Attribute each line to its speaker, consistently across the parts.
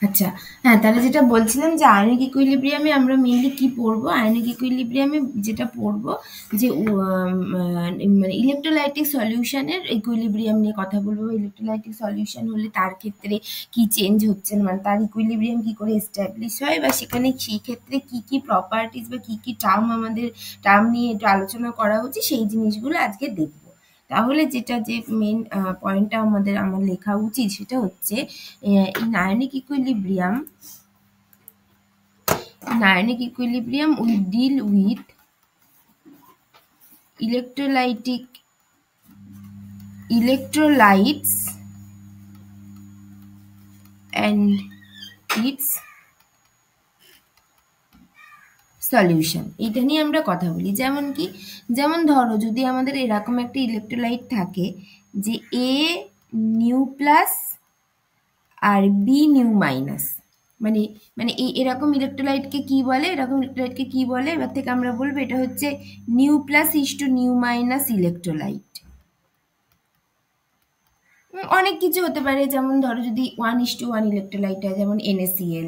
Speaker 1: আচ্ছা, হ্যাঁ, তাহলে যেটা বলছিলাম যে আয়নিক ইকুইলিব্রিয়ামে আমরা মেইনলি কি পড়বো? আয়নিক ইকুইলিব্রিয়ামে যেটা পড়বো যে মানে ইলেকট্রোলাইটিক সলিউশনের ইকুইলিব্রিয়াম নিয়ে কথা বলবো। ইলেকট্রোলাইটিক সলিউশন হলে তার ক্ষেত্রে কি চেঞ্জ হচ্ছে, মানে তার ইকুইলিব্রিয়াম কি করে এস্টাবলিশ হয়, বা সেখানে সেই ক্ষেত্রে কি কি প্রপার্টিজ বা কি কি টার্ম নিয়ে একটু আলোচনা করা হচ্ছে, সেই জিনিসগুলো আজকে দেখবো। তাহলে যে মেন পয়েন্টটা আমার লেখা উচিত সেটা হচ্ছে, in ionic equilibrium we deal with electrolytes and its solution. এটা নিয়ে আমরা কথা বলি। যেমন ধরো যদি আমাদের এরকম একটা ইলেকট্রোলাইট থাকে যে এ নিউ প্লাস আর বি নিউ মাইনাস, মানে মানে এরকম ইলেকট্রোলাইটকে কি বলে, এবার থেকে আমরা বলবো এটা হচ্ছে nu plus is to nu minus electrolyte. অনেক কিছু হতে পারে, যেমন ধরো যদি 1:1 ইলেকট্রোলাইট হয়, যেমন NaCl,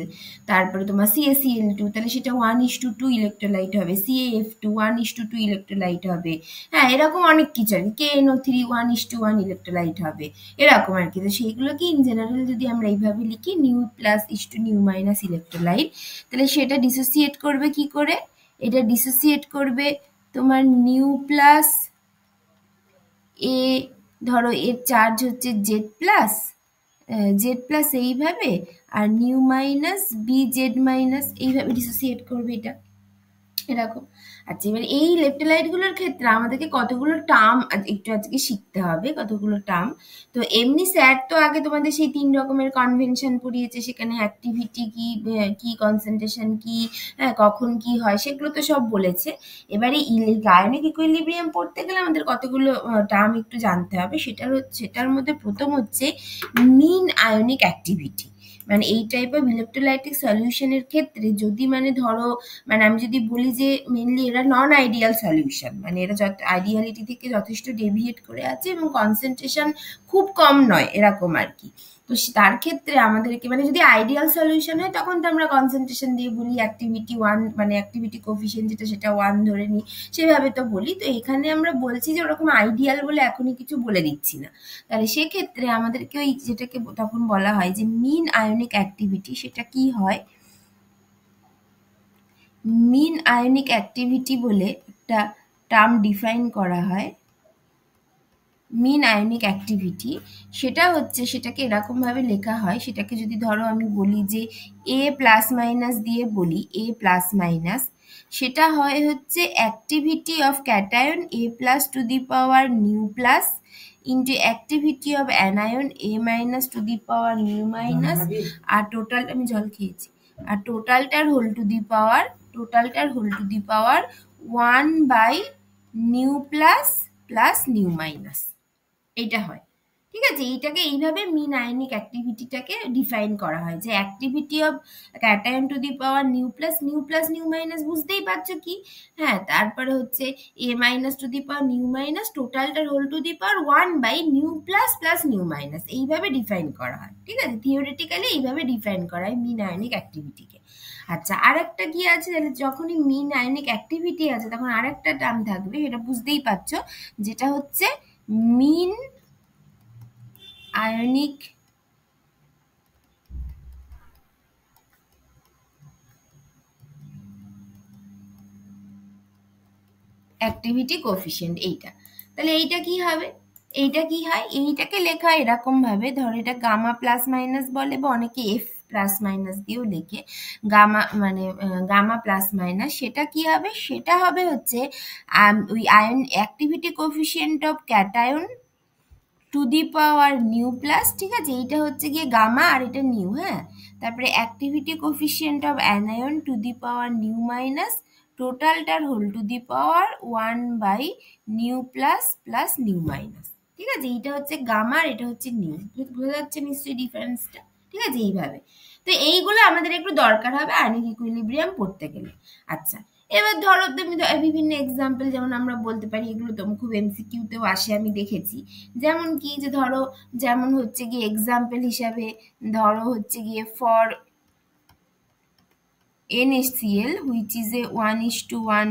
Speaker 1: তারপরে তোমার CaCl2, তাহলে সেটা 1:2 ইলেকট্রোলাইট হবে। CaF2 1:2 ইলেকট্রোলাইট হবে। হ্যাঁ, এরকম অনেক কিছু আর কি। KNO3 1:1 ইলেকট্রোলাইট হবে, এরকম আর কি। তো সেইগুলোকে ইন জেনারেল যদি আমরা এইভাবে লিখি, new plus is to nu minus electrolyte, তাহলে সেটা ডিসোসিয়েট করবে কি করে? এটা ডিসোসিয়েট করবে তোমার নিউ প্লাস এ, ধরো এর চার্জ হচ্ছে জেড প্লাস এইভাবে, আর nu minus B Z minus এইভাবে ডিসোসিয়েট করবে এটা, এরকম। আচ্ছা, এবার এই ইলেকট্রোলাইট গুলোর ক্ষেত্রে আমাদেরকে কতগুলো টার্ম একটু আজকে শিখতে হবে, কতগুলো টার্ম। তো এমনি স্যার তো আগে তোমাদের সেই 3 রকমের কনভেনশন পড়িয়েছে, সেখানে অ্যাক্টিভিটি কি, কি কনসেন্ট্রেশন কি, হ্যাঁ, কখন কি হয়, সেগুলো তো সব বলেছে। এবারে আয়নিক ইকুইলিব্রিয়াম পড়তে গেলে আমাদের কতগুলো টার্ম একটু জানতে হবে। সেটার মধ্যে প্রথম হচ্ছে মিন আয়নিক অ্যাক্টিভিটি। মানে এই টাইপ অফ ইলেকট্রোলাইটিক সলিউশনের ক্ষেত্রে যদি মানে ধরো, মানে আমি যদি বলি যে মেনলি এরা নন আইডিয়াল সলিউশন, মানে এরা আইডিয়ালিটি থেকে যথেষ্ট ডেভিয়েট করে আছে এবং কনসেন্ট্রেশন খুব কম নয়, এরকম আর কি। তো তার ক্ষেত্রে আমাদেরকে, মানে যদি আইডিয়াল সলিউশন হয় তখন তো আমরা কনসেন্ট্রেশন দিয়ে বলি অ্যাক্টিভিটি 1, মানে অ্যাক্টিভিটি কোফিশিয়েন্ট সেটা 1 ধরে নিই, সেভাবে তো বলি। তো এখানে আমরা বলছি যে ওরকম আইডিয়াল বলে এখনই কিছু বলে দিচ্ছি না। তাহলে সেক্ষেত্রে আমাদেরকে ওই যেটাকে তখন বলা হয় যে মিন আয়নিক অ্যাক্টিভিটি, সেটা কি হয়? মিন আয়নিক অ্যাক্টিভিটি বলে একটা টার্ম ডিফাইন করা হয়। মিন আয়নিক অ্যাক্টিভিটি সেটা হচ্ছে, সেটাকে এরকমভাবে লেখা হয়, সেটাকে যদি ধরো আমি বলি যে এ প্লাস মাইনাস দিয়ে বলি, এ প্লাস মাইনাস, সেটা হয় হচ্ছে activity of cation A plus to the power nu plus into activity of anion A minus to the power nu minus, আর টোটাল, আমি জল খেয়েছি, আর টোটালটার whole to the power 1 by nu plus plus nu minus, এইটা হয়। ঠিক আছে, এইটাকে এইভাবে মিন আয়নিক অ্যাক্টিভিটিটাকে ডিফাইন করা হয় যে activity of cation to the power nu minus, বুঝতেই পারছো কি? হ্যাঁ, তারপরে হচ্ছে A minus to the power nu minus, টোটালটার whole to the power 1 by nu plus plus nu minus, এইভাবে ডিফাইন করা হয়। ঠিক আছে, থিওরিটিক্যালি এইভাবে ডিফাইন করা হয় মিন আয়নিক অ্যাক্টিভিটিকে। আচ্ছা, আর একটা কি আছে, তাহলে যখনই মিন আয়নিক অ্যাক্টিভিটি আছে তখন আর একটা টার্ম থাকবে, সেটা বুঝতেই পারছো, যেটা হচ্ছে মিন আয়নিক অ্যাক্টিভিটি কোফিশিয়েন্ট, এইটা। তাহলে এইটা কি হবে, এইটাকে লেখা এরকম ভাবে, ধরো এটা গামা প্লাস মাইনাস বলে, বা অনেকে এফ প্লাস মাইনাস দিয়েও লেখে। গামা প্লাস মাইনাস, সেটা কি হবে? সেটা হবে হচ্ছে ওই ion activity coefficient of cation to the power nu plus, ঠিক আছে, এইটা হচ্ছে গিয়ে গামা আর এটা নিউ, হ্যাঁ। তারপরে activity coefficient of anion to the power nu minus, টোটালটার whole to the power 1 by nu plus plus nu minus. ঠিক আছে, এইটা হচ্ছে গামা আর এটা হচ্ছে নিউ, বোঝা যাচ্ছে নিশ্চয়ই ডিফারেন্সটা? ঠিক আছে, এইভাবে। তো এইগুলো আমাদের একটু দরকার হবে আয়নিক ইকুইলিব্রিয়াম পড়তে গেলে। আচ্ছা, এবার ধরো তুমি বিভিন্ন এক্সাম্পল যেমন আমরা বলতে পারি, এগুলো তো খুব এমসিকিউতেও আসে, আমি দেখেছি। যেমন কি, যে ধরো যেমন হচ্ছে গিয়ে এক্সাম্পল হিসাবে ধরো হচ্ছে গিয়ে for NaCl which is a 1:1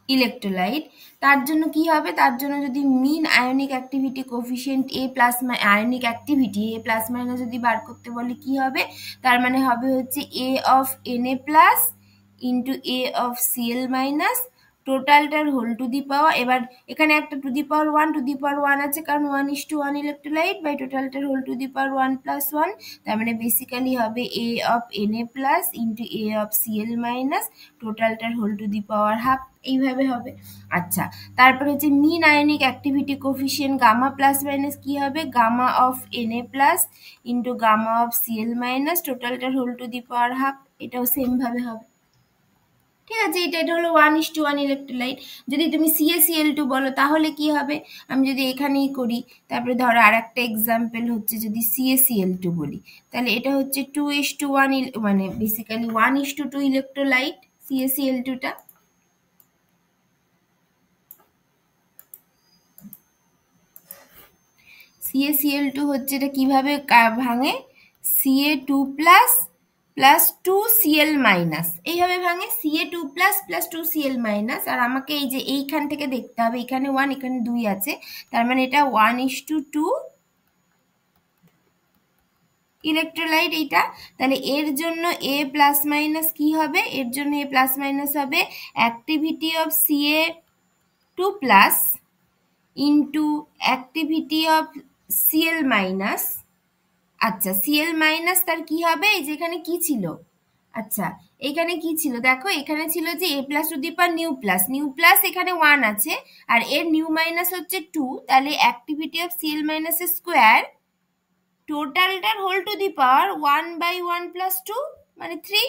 Speaker 1: electrolyte, তার জন্য কি হবে, তার জন্য যদি mean ionic activity coefficient A plus ionic activity A plus minus যদি বার করতে বলে কি হবে, তার মানে হবে হচ্ছে A of Na plus into A of Cl minus টোটালটার হোল টু দি পাওয়ার, এবার এখানে একটা টু দি পাওয়ার 1 আছে কারণ 1:1 ইলেকট্রোলাইট, বাই টোটালটার হোল টু দি পাওয়ার 1+1, তার মানে বেসিক্যালি হবে A of Na plus into A of Cl minus টোটালটার whole to the power half, এইভাবে হবে। আচ্ছা, তারপরে হচ্ছে mean ionic activity coefficient gamma plus minus কি হবে, gamma of Na plus into gamma of Cl minus টোটালটার whole to the power half, এটাও সেম ভাবে হবে। ঠিক আছে, এটা হলো 1:1 ইলেকট্রোলাইট। যদি তুমি CaCl2 বলো তাহলে কি হবে, আমি যদি এখানেই করি, তারপরে ধরো আর একটা এক্সাম্পল হচ্ছে যদি CaCl2 বলি, তাহলে এটা হচ্ছে 2:1 মানে বেসিক্যালি 1:2 ইলেকট্রোলাইট CaCl2টা। CaCl2 হচ্ছে, এটা কিভাবে ভাঙে, Ca2 plus plus 2Cl minus, এইভাবে ভাঙে Ca2 plus plus 2Cl minus. আর আমাকে এই যে এইখান থেকে দেখতে হবে, এখানে 1 এখানে 2 আছে, তার মানে এটা 1:2 ইলেকট্রোলাইট এইটা। তাহলে এর জন্য A প্লাস মাইনাস কি হবে, এর জন্য A প্লাস মাইনাস হবে activity of Ca2 plus into activity of Cl minus. আচ্ছা, Cl মাইনাস তার কি হবে, এই যে এখানে কি ছিল, আচ্ছা এখানে কি ছিল দেখো, এখানে ছিল যে A plus to the power nu plus এখানে 1 আছে, আর এর নিউ মাইনাস হচ্ছে 2, তাহলে activity of Cl minus square টোটালটার whole to the power 1/1 plus 2 মানে 3,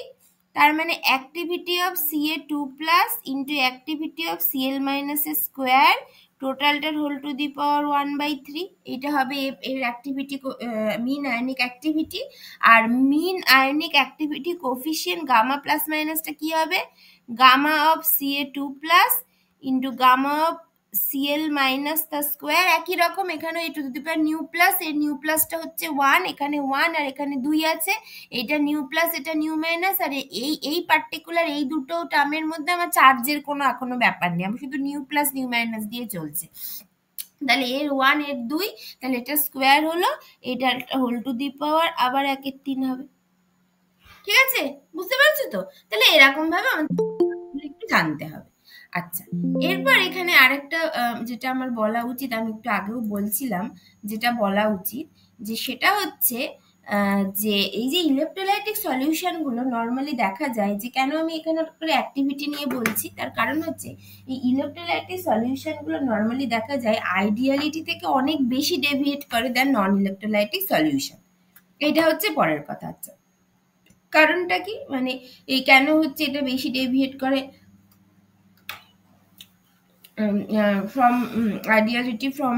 Speaker 1: তার মানে activity of Ca2 plus into activity of Cl minus square টোটালটার হোল টু দি পাওয়ার 1/3, এটা হবে এর অ্যাক্টিভিটি, মিন আয়নিক অ্যাক্টিভিটি। আর mean ionic activity coefficient gamma plus মাইনাসটা কি হবে, gamma of Ca2 plus into gamma of Cl minus তার square, একই রকম এখানে এই two the power nu plus, এর নিউ প্লাসটা হচ্ছে 1, এখানে 1 আর এখানে 2 আছে, এটা নিউ প্লাস এটা নিউ মাইনাস, আর এই পার্টিকুলার এই দুটো টার্মের মধ্যে আমার চার্জের কোনো এখনো ব্যাপার নেই, আমি শুধু নিউ প্লাস নিউ মাইনাস দিয়ে চলছে। তাহলে এর 1 এর 2, তাহলে এটা স্কোয়ার হলো, এটা হোল টু দি পাওয়ার আবার 1/3 হবে। ঠিক আছে, বুঝতে পারছো তো? তাহলে এরকম ভাবে আমাদের একটু জানতে হবে। আচ্ছা, এরপর এখানে আরেকটা যেটা আমার বলা উচিত, আমি একটু আগেও বলছিলাম যেটা বলা উচিত, যে সেটা হচ্ছে যে এই যে ইলেকট্রোলাইটিক সলিউশনগুলো নর্মালি দেখা যায়, যে কেন আমি এখানে করে অ্যাক্টিভিটি নিয়ে বলছি, তার কারণ হচ্ছে এই ইলেকট্রোলাইটিক সলিউশনগুলো নর্মালি দেখা যায় আইডিয়ালিটি থেকে অনেক বেশি ডেভিয়েট করে দেন নন ইলেকট্রোলাইটিক সলিউশন। এটা হচ্ছে পরের কথা। আচ্ছা, কারণটা কি, মানে এই কেন হচ্ছে এটা বেশি ডেভিয়েট করে from ideality from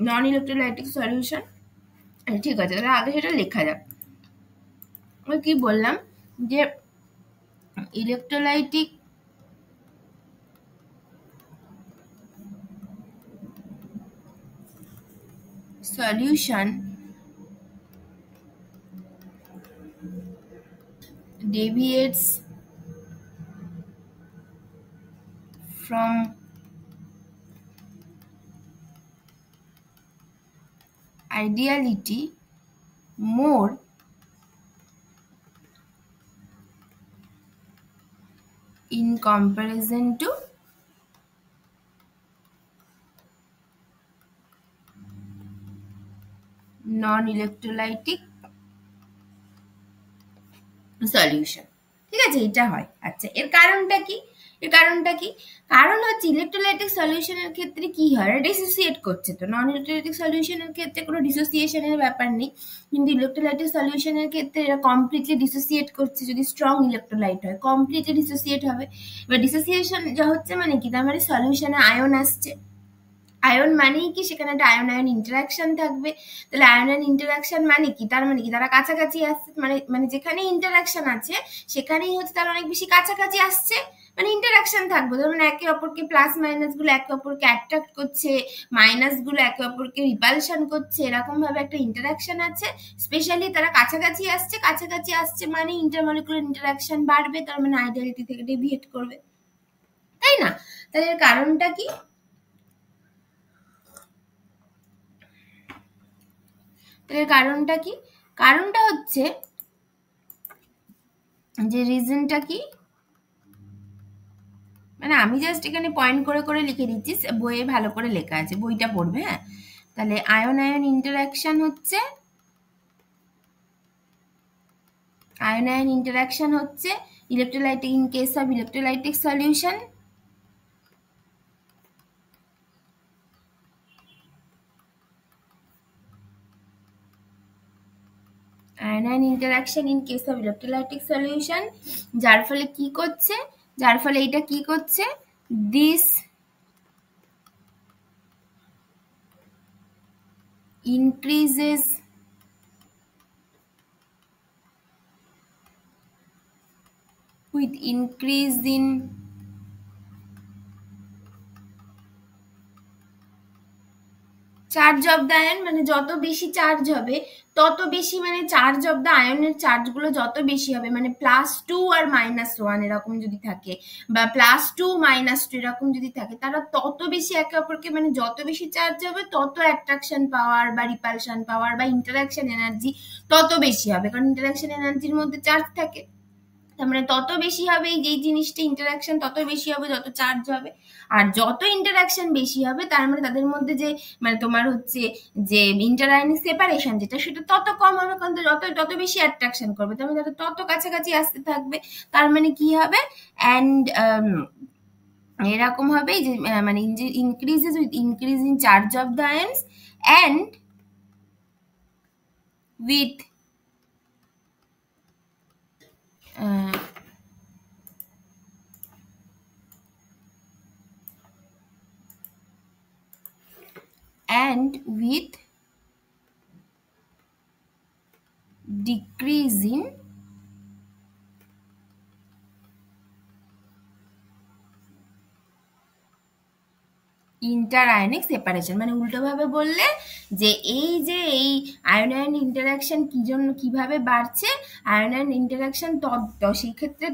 Speaker 1: non-electrolytic solution? ঠিক আছে, তাহলে আগে সেটা লেখা যাক। আমি কি বললাম, যে electrolytic solution deviates from ideality more in comparison to non-electrolytic solution. ঠিক আছে, এটা হয়। আচ্ছা, এর কারণটা কি, কারণ হচ্ছে ইলেকট্রোলাইটিক সলিউশনের ক্ষেত্রে কি হয়, ডিসোসিয়েট করছে, তো নন ইলেকট্রোলাইটিক সলিউশনের ক্ষেত্রে কোনো ডিসোসিয়েশনের ব্যাপার নেই, কিন্তু ইলেকট্রোলাইটিক সলিউশনের ক্ষেত্রে এরা কমপ্লিটলি ডিসোসিয়েট করছে, যদি স্ট্রং ইলেকট্রোলাইট হয় কমপ্লিটলি ডিসোসিয়েট হবে। এবার ডিসোসিয়েশন যা হচ্ছে মানে কি, তার মানে সলিউশনে আয়ন আসছে, আয়ন মানেই কি সেখানে একটা আয়ন আয়ন ইন্টারাকশন থাকবে। তাহলে আয়ন আয়ন ইন্টারাকশন মানে কি, তার মানে কি তারা কাছাকাছি আসছে, মানে মানে যেখানে ইন্টারাকশন আছে সেখানেই হচ্ছে তারা অনেক বেশি কাছাকাছি আসছে, মানে ইন্টারাকশন থাকবে। তার মানে একে অপরকে প্লাস মাইনাস গুলো একে অপরকে অ্যাট্রাক্ট করছে, মাইনাস গুলো একে অপরকে রিপালশন করছে, এরকম ভাবে একটা ইন্টারাকশন আছে। স্পেশালি তারা কাছাকাছি আসছে, কাছাকাছি আসছে মানে ইন্টারমলিকুলার ইন্টারাকশন বাড়বে, তার মানে আইডিয়ালিটি থেকে ডেভিয়েট করবে, তাই না? তাহলে এর কারণটা কি? এর কারণটা কি? কারণটা হচ্ছে যে রিজনটা কি, মানে আমি জাস্ট এখানে পয়েন্ট করে করে লিখে দিচ্ছি, বইয়ে ভালো করে লেখা আছে, বইটা পড়বে। হ্যাঁ, তাহলে আয়ন আয়ন ইন্টারাকশন হচ্ছে, আয়ন আয়ন ইন্টারাকশন হচ্ছে electrolytic, in case of electrolytic solution, ion ion interaction in case of electrolytic solution, যার ফলে কি করছে, যার ফলে এটা কি করছে, this increases with increase in charge of the ion, মানে যত বেশি চার্জ হবে তত বেশি, মানে চার্জ অফ দ্য আয়নের চার্জগুলো যত বেশি হবে, মানে +2 আর -1 এরকম যদি থাকে, বা +2 -2 এরকম যদি থাকে, তারা তত বেশি একে অপরকে, মানে যত বেশি চার্জ হবে তত অ্যাট্রাকশন পাওয়ার বা রিপালশন পাওয়ার বা ইন্টারাকশন এনার্জি তত বেশি হবে, কারণ ইন্টারাকশন এনার্জির মধ্যে চার্জ থাকে। তার মানে তত বেশি হবে এই জিনিসটা, ইন্টারাকশন তত বেশি হবে যত চার্জ হবে, আর যত ইন্টারাকশন বেশি হবে তার মানে তাদের মধ্যে যে, মানে তোমার হচ্ছে যে ইন্টারআয়নিক সেপারেশন যেটা, সেটা তত কম হবে, কারণ যত বেশি অ্যাট্রাকশন করবে তার মানে তারা তত কাছাকাছি আসতে থাকবে। তার মানে কি হবে, অ্যান্ড এরকম হবে যে মানে increases with increase in charge of the ions and with and with decrease in interionic separation. মানে উল্টোভাবে বললে যে এই যে এই আয়ন আয়ন ইন্টারাকশন কি জন্য কিভাবে বাড়ছে, আয়ন আয়ন ইন্টারাকশন সেই ক্ষেত্রে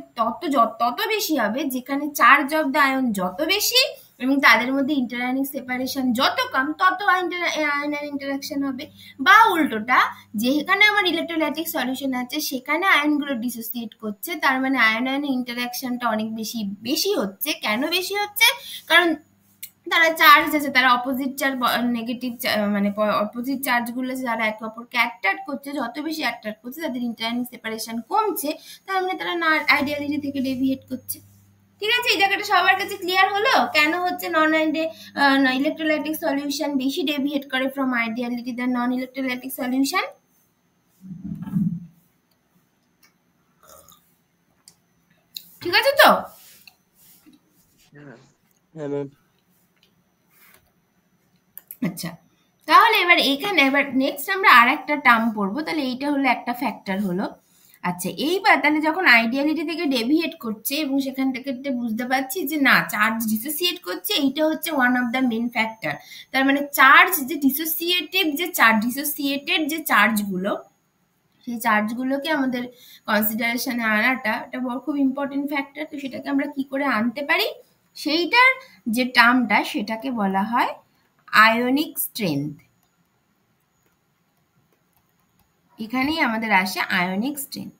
Speaker 1: তত বেশি হবে যেখানে চার্জ অফ দ্য আয়ন যত বেশি এবং তাদের মধ্যে ইন্টারআয়নিক সেপারেশন যত কম তত আয়ন আয়ন ইন্টারাকশন হবে। বা উল্টোটা, যেখানে আমার ইলেকট্রোলাইটিক সলিউশন আছে সেখানে আয়নগুলো ডিসোসিয়েট করছে, তার মানে আয়ন আয়ন ইন্টারাকশনটা অনেক বেশি হচ্ছে। কেন বেশি হচ্ছে? কারণ তারা চার্জ আছে, তারা অপোজিট চার্জ, নেগেটিভ মানে অপোজিট চার্জগুলো যারা একে অপরকে অ্যাট্রাক্ট করছে, যত বেশি অ্যাট্রাক্ট করছে তাদের ইন্টারআয়নিক সেপারেশন কমছে, তার মানে তারা না আইডিয়ালিটি থেকে ডেভিয়েট করছে। ঠিক আছে, এই জায়গাটা সবার কাছে ক্লিয়ার হলো কেন হচ্ছে নন ইলেকট্রোলাইটিক সলিউশন বেশি ডেভিয়েট করে from ideality than non electrolytic solution. ঠিক আছে তো?
Speaker 2: হ্যাঁ ম্যাম।
Speaker 1: আচ্ছা, তাহলে এবার নেক্সট আমরা আর একটা টার্ম পড়বো। তাহলে এইটা হলো একটা ফ্যাক্টর হলো। আচ্ছা, এইবার তাহলে যখন আইডিয়ালিটি থেকে ডেভিয়েট করছে এবং সেখান থেকে বুঝতে পারছি যে না চার্জ ডিসোসিয়েট করছে, এইটা হচ্ছে one of the main factor. তার মানে চার্জ যে ডিসোসিয়েটেড যে চার্জগুলো, সেই চার্জগুলোকে আমাদের কনসিডারেশনে আনাটা এটা খুব ইম্পর্টেন্ট ফ্যাক্টর। তো সেটাকে আমরা কি করে আনতে পারি, সেইটার যে টার্মটা সেটাকে বলা হয় আয়নিক স্ট্রেংথ। এখানেই আমাদের আসে আয়নিক স্ট্রেংথ।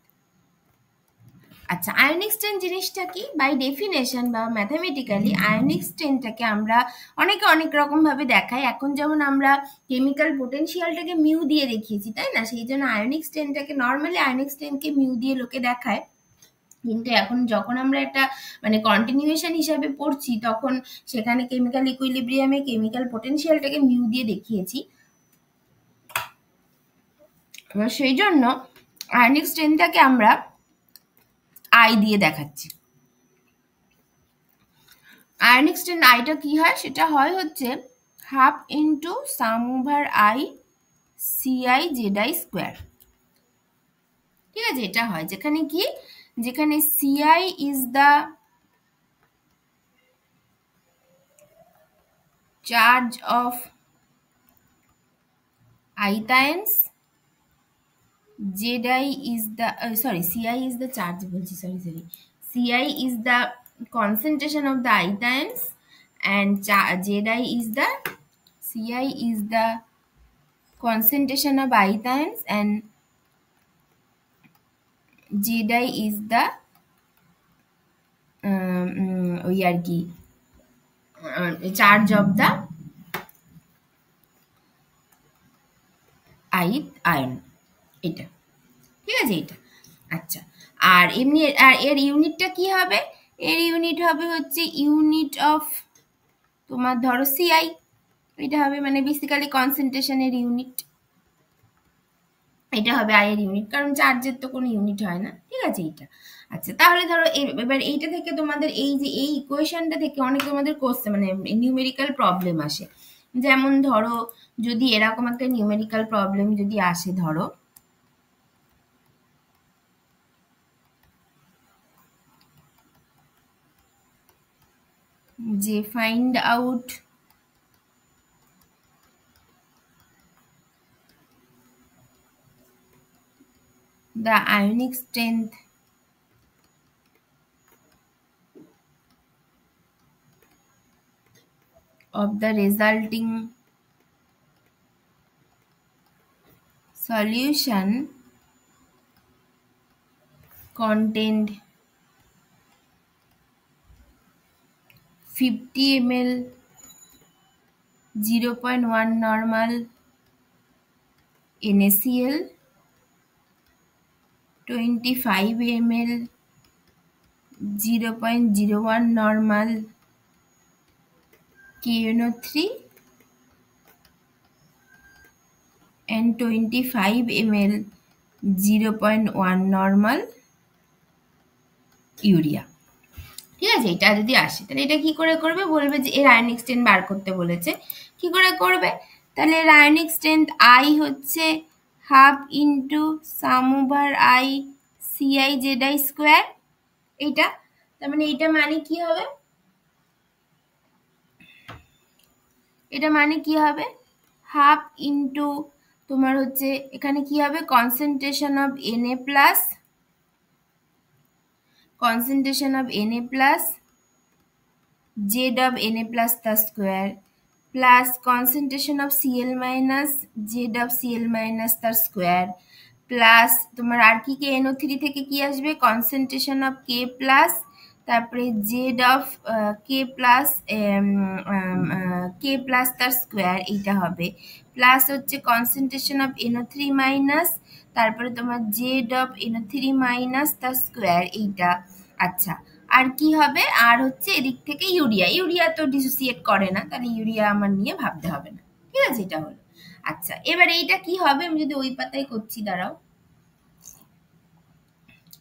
Speaker 1: আচ্ছা, আয়নিক স্ট্রেংথ জিনিসটা কি? বাই ডেফিনেশন বা ম্যাথামেটিক্যালি আয়নিক স্ট্রেংথটাকে আমরা অনেক রকম ভাবে দেখাই। এখন যেমন আমরা কেমিক্যাল পোটেনশিয়ালটাকে মিউ দিয়ে দেখিয়েছি, তাই না? সেই জন্য আয়নিক স্ট্রেংথটাকে নর্মালি আয়নিক স্ট্রেংথকে মিউ দিয়ে লোকে দেখায়, কিন্তু এখন যখন আমরা একটা মানে কন্টিনিউয়েশন হিসাবে পড়ছি তখন সেখানে কেমিক্যাল ইকুইলিব্রিয়ামে কেমিক্যাল পোটেনশিয়ালটাকে মিউ দিয়ে দেখিয়েছি। এবার সেই জন্য আয়নিক স্ট্রেংথটাকে আমরা আই দিয়ে দেখাচ্ছি। আয়নিক স্ট্রেংথ আইটা কি হয়, সেটা হয় হচ্ছে half into sum over I CI Z square. ঠিক আছে, এটা হয় যেখানে কি, যেখানে CI is the charge of ith ions, ZI is the CI is the charge বলছি, sorry CI is the concentration of the ions and Zi is the Ci is the concentration of ions and Zi is the ওই আর কি charge of the ion, এটা ঠিক আছে এটা। আচ্ছা, আর এমনি আর এর ইউনিটটা কি হবে, এর ইউনিট হবে হচ্ছে ইউনিট অফ তোমার ধরো সিআই, এটা হবে মানে বেসিক্যালি কনসেন্ট্রেশনের ইউনিট, এটা হবে আই এর ইউনিট, কারণ চার্জের তো কোনো ইউনিট হয় না। ঠিক আছে এটা। আচ্ছা, তাহলে ধরো এবার এইটা থেকে তোমাদের এই যে এই ইকুয়েশনটা থেকে অনেক তোমাদের কোশ্চেন মানে নিউমেরিক্যাল প্রবলেম আসে। যেমন ধরো যদি এরকম একটা নিউমেরিক্যাল প্রবলেম যদি আসে, ধরো যে find out the ionic strength of the resulting solution contained 50 ml 0.1 normal NaCl, 25 ml 0.01 normal KNO3 and 25 ml 0.1 normal urea. ঠিক আছে, এটা যদি আসে তাহলে এটা কি করে করবে, বলবে যে এর আয়নিক স্ট্রেন্থ বার করতে বলেছে, কি করে করবে, তাহলে এর আয়নিক স্ট্রেন্থ আই হচ্ছে half into sum over I CI Z square, এইটা তার মানে এইটা মানে কি হবে, এটা মানে কি হবে হাফ ইন্টু তোমার হচ্ছে এখানে কি হবে concentration of Na plus, concentration of Na plus Z of Na plus the square plus concentration of Cl minus Z of Cl minus the square plus তোমার আর কি কে NO3 থেকে কি আসবে concentration of K plus তারপরে Z of K plus তার square, এইটা হবে plus হচ্ছে concentration of NO3 minus তারপরে তোমার Z of NO3 minus তার স্কোয়ার, এইটা। আচ্ছা, আর কি হবে, আর হচ্ছে এদিক থেকে ইউরিয়া, ইউরিয়া তো ডিসোসিয়েট করে না, তাহলে ইউরিয়া আমার নিয়ে ভাবতে হবে না। ঠিক আছে, এটা হলো। আচ্ছা, এবার এইটা কি হবে, আমি যদি ওই পাতায় করছি, দাঁড়াও,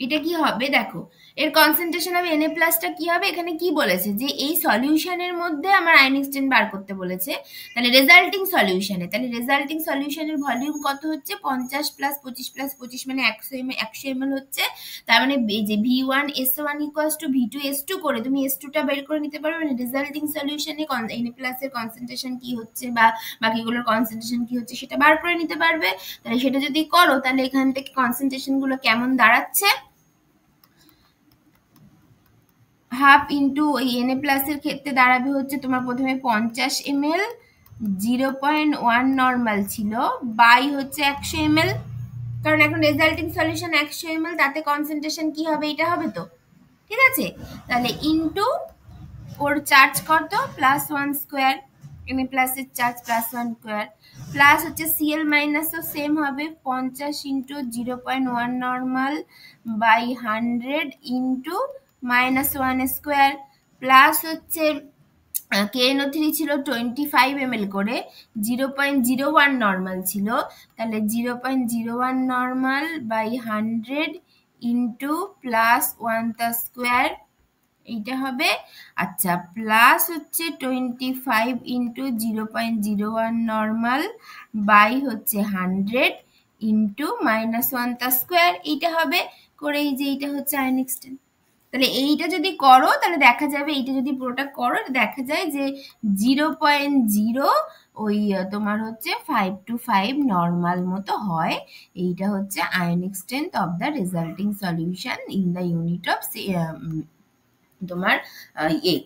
Speaker 1: এটা কি হবে দেখো, এর কনসেন্ট্রেশন অফ Na প্লাসটা কি হবে, এখানে কি বলেছে যে এই সলিউশনের মধ্যে আমার আয়নিক স্ট্রেন্থ বার করতে বলেছে, তাহলে রেজাল্টিং সলিউশনের ভলিউম কত হচ্ছে 50 প্লাস 25 প্লাস 25 মানে 100 ml হচ্ছে, তার মানে এই যে V1S1 ইকুয়ালস টু V2S2 করে তুমি S2টা বের করে নিতে পারবে, মানে রেজাল্টিং সলিউশনে Na প্লাসের কনসেন্ট্রেশন কি হচ্ছে বা বাকিগুলোর কনসেন্ট্রেশন কি হচ্ছে সেটা বার করে নিতে পারবে। তাহলে সেটা যদি করো তাহলে এখান থেকে কনসেন্ট্রেশন গুলো কেমন দাঁড়াচ্ছে, হাফ ইন্টু ওই Na প্লাসের ক্ষেত্রে দাঁড়াবে হচ্ছে তোমার প্রথমে 50 ml 0.1 নর্মাল ছিল বাই হচ্ছে 100 ml, কারণ এখন রেজাল্টিং সলিউশন 100 ml, তাতে কনসেন্ট্রেশন কি হবে, এটা হবে তো। ঠিক আছে, তাহলে ইন্টু ওর চার্জ কত +1 স্কোয়ার, Na প্লাসের চার্জ +1 স্কোয়ার, প্লাস হচ্ছে Cl মাইনাসও সেম হবে 50 into 0.1 normal by 100 into -1 square, plus হচ্ছে KNO3 ছিল 25 ml করে, 0.01 নর্মাল ছিল, তাহলে 0.01 নর্মাল বাই 100 ইন্টু +1 তার স্কোয়ার এইটা হবে আচ্ছা প্লাস হচ্ছে 25 ইন্টু 0.01 নর্মাল বাই হচ্ছে 100 ইন্টু -1 তার স্কোয়ার, এইটা হবে করে এই যে এইটা হচ্ছে আয়নিক স্ট্রেন্থ। তাহলে এইটা যদি করো তাহলে দেখা যাবে, এইটা যদি পুরোটা করো দেখা যায় যে 0.0 ওই তোমার হচ্ছে 5 to 5 নর্মাল মতো হয়। এইটা হচ্ছে ionic strength of the resulting solution in the unit of তোমার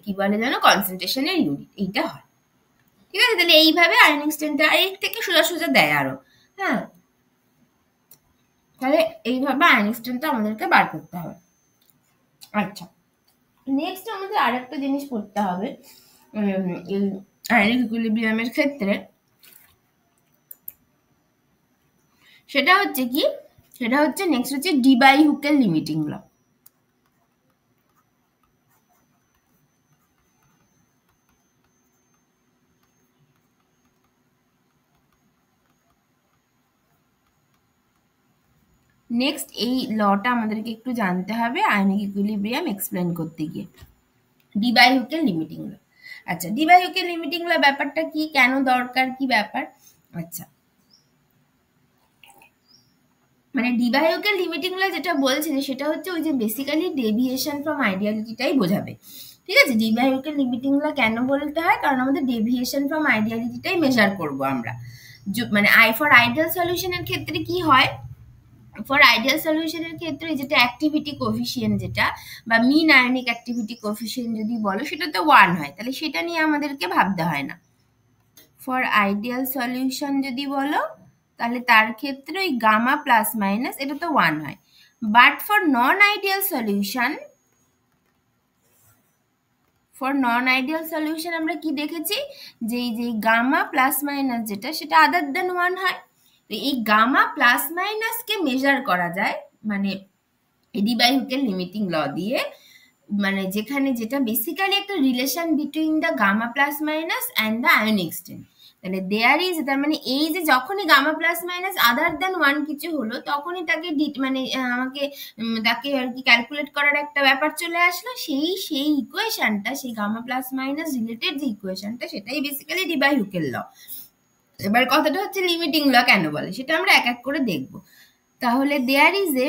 Speaker 1: কি বলে যেন কনসেন্ট্রেশনের ইউনিট, এইটা হয়। ঠিক আছে, তাহলে এইভাবে আয়নিক স্ট্রেংথটা এর থেকে সোজা সোজা দেয় আরো। হ্যাঁ, তাহলে এইভাবে আয়নিক স্ট্রেংথটা আমাদেরকে বার করতে হবে। আচ্ছা, নেক্সট আমাদের আরেকটা জিনিস পড়তে হবে আয়নিক ইকুইলিব্রিয়ামের ক্ষেত্রে, সেটা হচ্ছে কি, সেটা হচ্ছে নেক্সট হচ্ছে ডি বাই হুকের লিমিটিং ল। নেক্সট এই লটা আমাদেরকে একটু জানতে হবে আয়নিক ইকুইলিব্রিয়াম এক্সপ্লেন করতে গিয়ে, ডি বাই হুকের লিমিটিং ল। আচ্ছা, ডি বাই হুকের লিমিটিং ল ব্যাপারটা কি, কেন দরকার, কি ব্যাপার? আচ্ছা, মানে ডি বাই হুকের লিমিটিং ল যেটা বলছে যে সেটা হচ্ছে ওই যে বেসিক্যালি ডেভিয়েশন ফ্রম আইডিয়ালিটিটাই বোঝাবে। ঠিক আছে, ডি বাই হুকের লিমিটিং ল কেন বলতে হয়, কারণ আমাদের ডেভিয়েশন ফ্রম আইডিয়ালিটিটাই মেজার করব আমরা। মানে ফর আইডিয়াল সলিউশনের ক্ষেত্রে কি হয়, ফর আইডিয়াল সলিউশনের ক্ষেত্রে যেটা অ্যাক্টিভিটি কোফিসিয়েন্ট যেটা বা মিন আয়নিক অ্যাক্টিভিটি কোফিসিয়েন্ট যদি বলো সেটা তো 1 হয়, তাহলে সেটা নিয়ে আমাদেরকে ভাবতে হয় না। ফর আইডিয়াল সলিউশন যদি বলো তাহলে তার ক্ষেত্রে ওই গামা প্লাস মাইনাস এটা তো 1 হয়, but for non ideal solution, for non ideal solution আমরা কি দেখেছি যে এই যে গামা প্লাস মাইনাস যেটা সেটা আদার দেন 1 হয়। তো এই গামা প্লাস মাইনাসকে মেজার করা যায় মানে ডি বাই হুকের লিমিটিং ল দিয়ে, মানে যেখানে যেটা বেসিক্যালি একটা relation between the gamma plus minus and the ionic strength. তাহলে দেয়ার ইজ, তার মানে এই যে যখনই gamma plus minus other than 1 কিছু হলো তখনই তাকে মানে আমাকে তাকে আর কি ক্যালকুলেট করার একটা ব্যাপার চলে আসলো, সেই ইকুয়েশনটা, সেই গামা প্লাস মাইনাস রিলেটেড যে ইকুয়েশনটা সেটাই বেসিক্যালি ডি বাই হুকের ল। এবার কথাটা হচ্ছে লিমিটিং ল কেন বলে সেটা আমরা এক এক করে দেখব। তাহলে there is a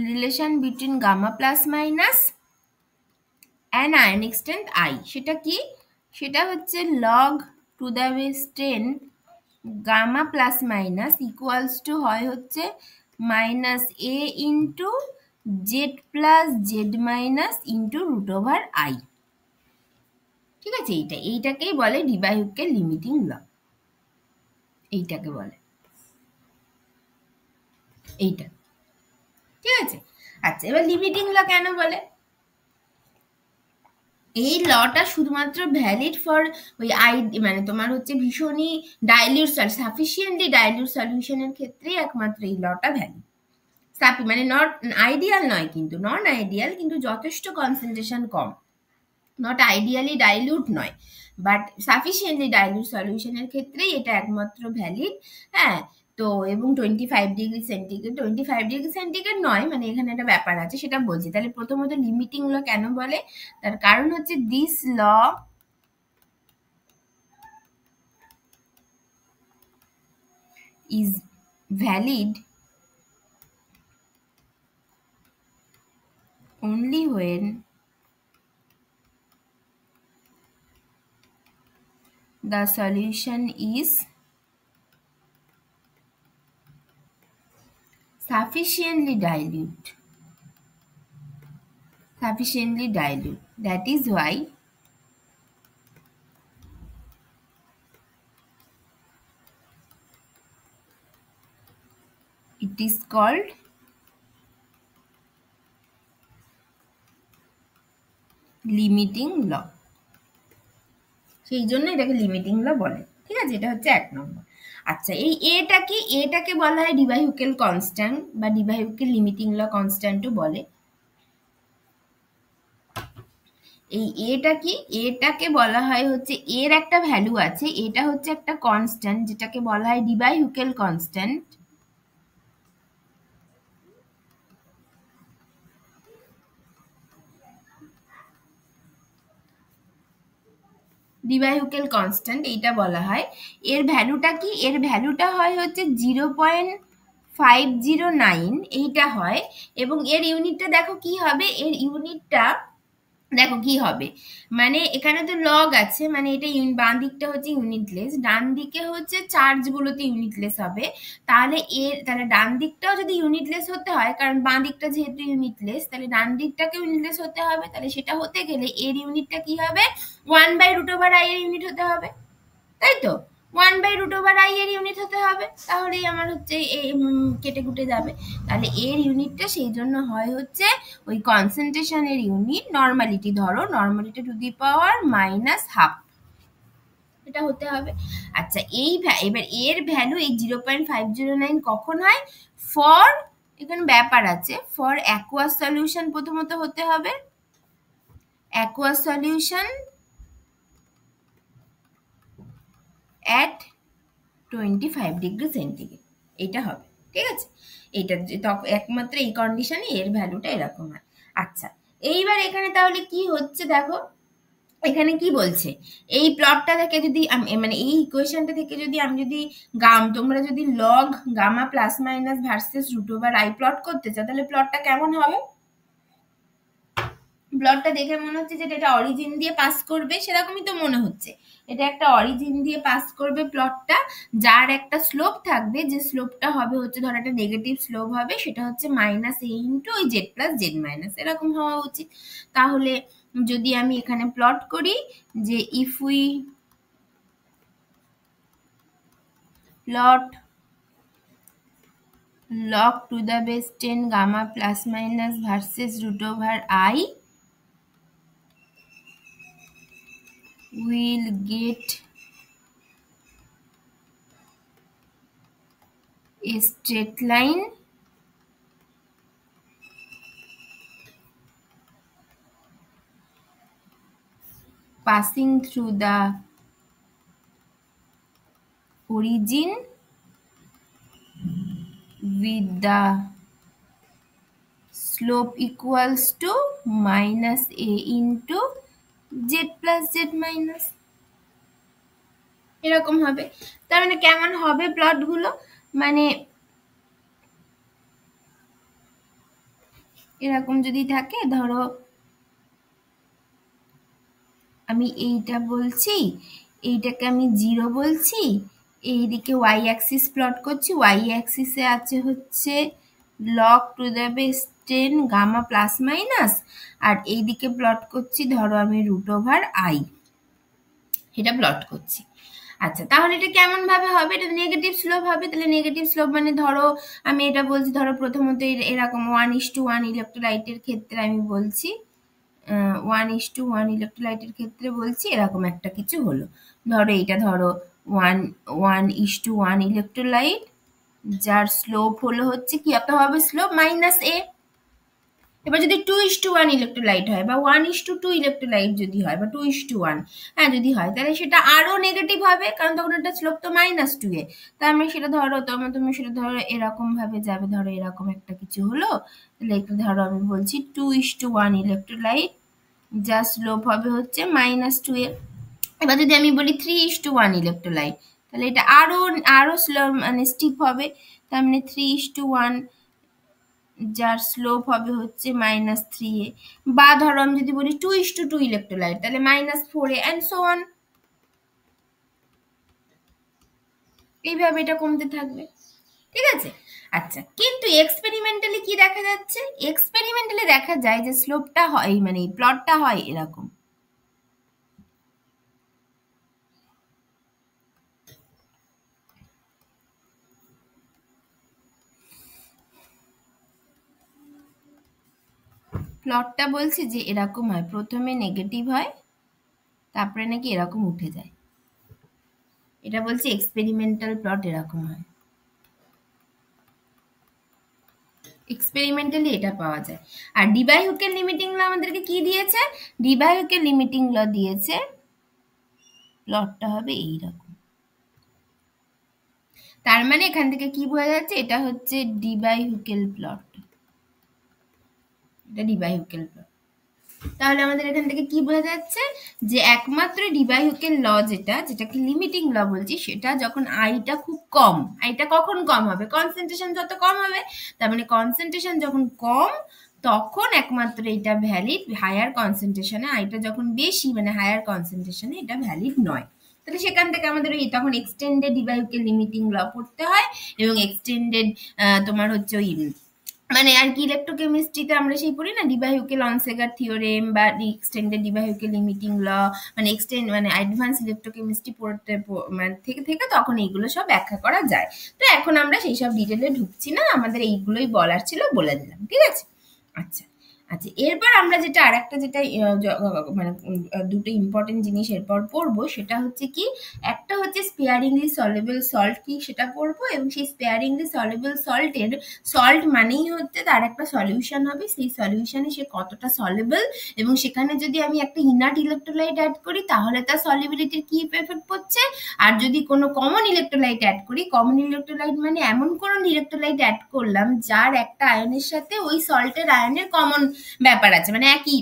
Speaker 1: relation between gamma plus minus and ionic strength I. সেটা কি, সেটা হচ্ছে log to the base 10 gamma plus minus equals to হয় হচ্ছে minus A into Z plus Z minus into root over I. ঠিক আছে, এইটাকেই বলে ডি বাই হুকের লিমিটিং ল, এইটাকে বলে এইটা। ঠিক আছে, আচ্ছা এবার লিমিটিং ল কেন বলে, এই লটা শুধুমাত্র ভ্যালিড ফর ওই মানে তোমার হচ্ছে ভীষণই ডাইলিউট সাফিসিয়েন্টলি ডাইলিউট সলিউশনের ক্ষেত্রেই একমাত্র এই লটা ভ্যালিড। মানে নট আইডিয়াল নয়, কিন্তু নন আইডিয়াল, কিন্তু যথেষ্ট concentration com, not ideally dilute নয়, বাট সাফিসিয়েন্টলি ডাইলিউট সলিউশনের ক্ষেত্রেই এটা একমাত্র ভ্যালিড। হ্যাঁ, তো এবং 25 ডিগ্রি সেন্টিগ্রেড, 25 ডিগ্রি সেন্টিগ্রেড নয়, মানে এখানে একটা ব্যাপার আছে সেটা বলছি। তাহলে প্রথমত লিমিটিং ল কেন বলে, তার কারণ হচ্ছে this law is valid only when the solution is sufficiently dilute. That is why it is called limiting law, সেই জন্য এটাকে লিমিটিং ল বলে। ঠিক আছে, এটা হচ্ছে 1 নম্বর। আচ্ছা, এই এটাকে বলা হয় ডি বাই হুকেল কনস্ট্যান্ট বা ডি বাই হুকেল লিমিটিং ল কনস্ট্যান্টও বলে। এই এটা কি, এটাকে বলা হয় হচ্ছে এর একটা ভ্যালু আছে, এটা হচ্ছে একটা কনস্ট্যান্ট যেটাকে বলা হয় ডিবাই-হুকেল কনস্ট্যান্ট। ডিবাই-হুকেল কনস্ট্যান্ট এইটা বলা হয়। এর ভ্যালুটা কি, এর ভ্যালুটা হয় হচ্ছে 0.509 এইটা হয়। এবং এর ইউনিটটা দেখো কি হবে, এর ইউনিটটা দেখো কি হবে, মানে এখানে তো লগ আছে, মানে এটা বাঁ দিকটা হচ্ছে ইউনিটলেস, ডান দিকে হচ্ছে চার্জ গুলোতে ইউনিটলেস হবে। তাহলে ডান দিকটাও যদি ইউনিটলেস হতে হয়, কারণ বাঁ দিকটা যেহেতু ইউনিটলেস, তাহলে ডান দিকটাকে ইউনিটলেস হতে হবে। তাহলে সেটা হতে গেলে এর ইউনিটটা কি হবে, 1/√i এর ইউনিট হতে হবে, তাই তো? 1/√i এর ইউনিট হতে হবে, তাহলেই আমার হচ্ছে কেটে কুটে যাবে। তাহলে এর ইউনিটটা সেই জন্য হয় হচ্ছে ওই কনসেন্ট্রেশনের ইউনিট, নর্মালিটি, ধরো নর্মালিটি টু দি পাওয়ার -12 এটা হতে হবে। আচ্ছা, এবার এর ভ্যালু এই 0.509 কখন হয়, ফর, এখানে ব্যাপার আছে, ফর অ্যাকুয়াস সলিউশন প্রথমত হতে হবে, অ্যাকুয়াস সলিউশন at 25°C এটা হবে, ঠিক আছে? এটা একমাত্র এই কন্ডিশনে এর ভ্যালুটা এরকম হয়। আচ্ছা, এইবার এখানে তাহলে কি হচ্ছে দেখো, এখানে কি বলছে, এই প্লটটা থেকে যদি মানে এই ইকুয়েশনটা থেকে যদি আমি যদি তোমরা যদি log gamma plus minus versus √i plot করতে চাও, তাহলে প্লটটা কেমন হবে? প্লটটা দেখে মনে হচ্ছে যে এটা অরিজিন দিয়ে পাস করবে, সেরকমই তো মনে হচ্ছে। এটা একটা অরিজিন দিয়ে পাস করবে প্লটটা, যার একটা স্লোপ থাকবে, যে স্লোপটা হবে হচ্ছে, ধরো একটা নেগেটিভ স্লোপ হবে, সেটা হচ্ছে -a ইন্টু ওই z+z-, এরকম হওয়া উচিত। তাহলে যদি আমি এখানে প্লট করি যে if we plot log to the base 10 gamma plus minus versus √i, will get a straight line passing through the origin with the slope equals to -a into z+z-, এরকম হবে। তার মানে কেমন হবে প্লট গুলো, মানে এরকম যদি থাকে, ধরো আমি এইটা বলছি, এইটাকে আমি 0 বলছি, এইদিকে ওয়াই অ্যাক্সিস প্লট করছি, ওয়াই অ্যাক্সিসে আছে হচ্ছে log to the base 10 gamma plus minus, আর এইদিকে প্লট করছি ধরো আমি √i, এটা প্লট করছি। আচ্ছা, তাহলে এটা কেমন ভাবে হবে, এটা নেগেটিভ স্লোপ হবে। তাহলে নেগেটিভ স্লোপ মানে ধরো আমি এটা বলছি, ধরো প্রথমত এরকম 1:1 ইলেকট্রোলাইটের ক্ষেত্রে আমি বলছি, 1:1 ইলেকট্রোলাইটের ক্ষেত্রে বলছি এরকম একটা কিছু হলো। ধরো এটা ধরো 1:1 ইলেকট্রোলাইট, যার স্লোপ হলো হচ্ছে কি, কত হবে স্লোপ, -a। এবার যদি 2:1 ইলেকট্রোলাইট হয়, বা 1:2 ইলেকট্রোলাইট যদি হয়, বা 2:1 হ্যাঁ যদি হয়, তাহলে সেটা আরো নেগেটিভ হবে, কারণ তখন এটা স্লোপ তো -2 তার মানে সেটা ধরো তুমি সেটা ধরো এরকম ভাবে যাবে, ধরো এরকম একটা কিছু হলো। তাহলে এটা ধরো আমি বলছি 2:1 ইলেকট্রোলাইট, যার স্লোপ হবে হচ্ছে -2। এবার যদি আমি বলি 3:1 ইলেকট্রোলাইট, তাহলে এটা আরো স্লো মানে স্টিপ হবে, তার মানে 3:1, যার স্লোপ হবে হচ্ছে -3a। বা ধরো আমি যদি বলি 2:2 ইলেকট্রোলাইট, তাহলে -4a অ্যান্ড সো অন, এইভাবে এটা কমতে থাকবে, ঠিক আছে? আচ্ছা, কিন্তু এক্সপেরিমেন্টালি কি দেখা যাচ্ছে, এক্সপেরিমেন্টালি দেখা যায় যে স্লোপটা হয়, মানে প্লটটা হয় এরকম। প্লটটা বলছি যে এরকম হয়, প্রথমে নেগেটিভ হয়, তারপরে নাকি এরকম উঠে যায়। এটা বলছি এক্সপেরিমেন্টাল প্লট এরকম হয়। এক্সপেরিমেন্টালি এটা পাওয়া যায়। আর ডিবাই হুকের লিমিটিং ল আমাদেরকে কি দিয়েছে? ডিবাই হুকের লিমিটিং ল দিয়েছে, প্লটটা হবে এইরকম। তার মানে এখান থেকে কি বোঝা যাচ্ছে, এটা হচ্ছে ডিবাই হুকেল প্লট, এটা ডিবাই হুকেল প্লট। তাহলে আমাদের এখান থেকে কি বোঝা যাচ্ছে, যে একমাত্র ডিবাই হুকেল ল যেটাকে লিমিটিং ল বলছি, সেটা যখন আইটা খুব কম, আইটা কখন কম হবে, কনসেন্ট্রেশন যত কম হবে, তার মানে কনসেন্ট্রেশন যখন কম তখন একমাত্র এটা ভ্যালিড, হায়ার কনসেন্ট্রেশনে আইটা যখন বেশি মানে হায়ার কনসেন্ট্রেশনে এটা ভ্যালিড নয়। তাহলে সেখান থেকে আমাদের ওই তখন এক্সটেন্ডেড ডিবাই হুকেল লিমিটিং ল পড়তে হয়, এবং এক্সটেন্ডেড তোমার হচ্ছে ওই মানে আর কি ইলেকট্রোকেমিস্ট্রিতে আমরা সেই পড়ি না ডিবাই হুকেল লনসেগার থিওরেম বা এক্সটেন্ডেড ডিবাই হুকেল লিমিটিং ল, মানে মানে অ্যাডভান্স ইলেকট্রোকেমিস্ট্রি পড়তে মানে থেকে থেকে তখন এইগুলো সব ব্যাখ্যা করা যায়। তো এখন আমরা সেই সব ডিটেলে ঢুকছি না, আমাদের এইগুলোই বলার ছিল, বলে দিলাম, ঠিক আছে। আচ্ছা আচ্ছা, এরপর আমরা যেটা আর একটা যেটা মানে দুটো ইম্পর্টেন্ট জিনিস এরপর পড়বো, সেটা হচ্ছে কি, একটা হচ্ছে স্পেয়ারিংলি সলিউবল সল্ট কি সেটা পড়বো, এবং সেই স্পেয়ারিংলি সলিউবল সল্টের, সল্ট মানেই হচ্ছে তার একটা সলিউশন হবে, সেই সলিউশনে সে কতটা সলিউবল, এবং সেখানে যদি আমি একটা ইনার্ট ইলেকট্রোলাইট অ্যাড করি তাহলে তার সলিবিলিটির কি এফেক্ট পড়ছে, আর যদি কোনো কমন ইলেকট্রোলাইট অ্যাড করি, কমন ইলেকট্রোলাইট মানে এমন কোন ইলেকট্রোলাইট অ্যাড করলাম যার একটা আয়নের সাথে ওই সল্টের আয়নের কমন ব্যাপার আছে, মানে একই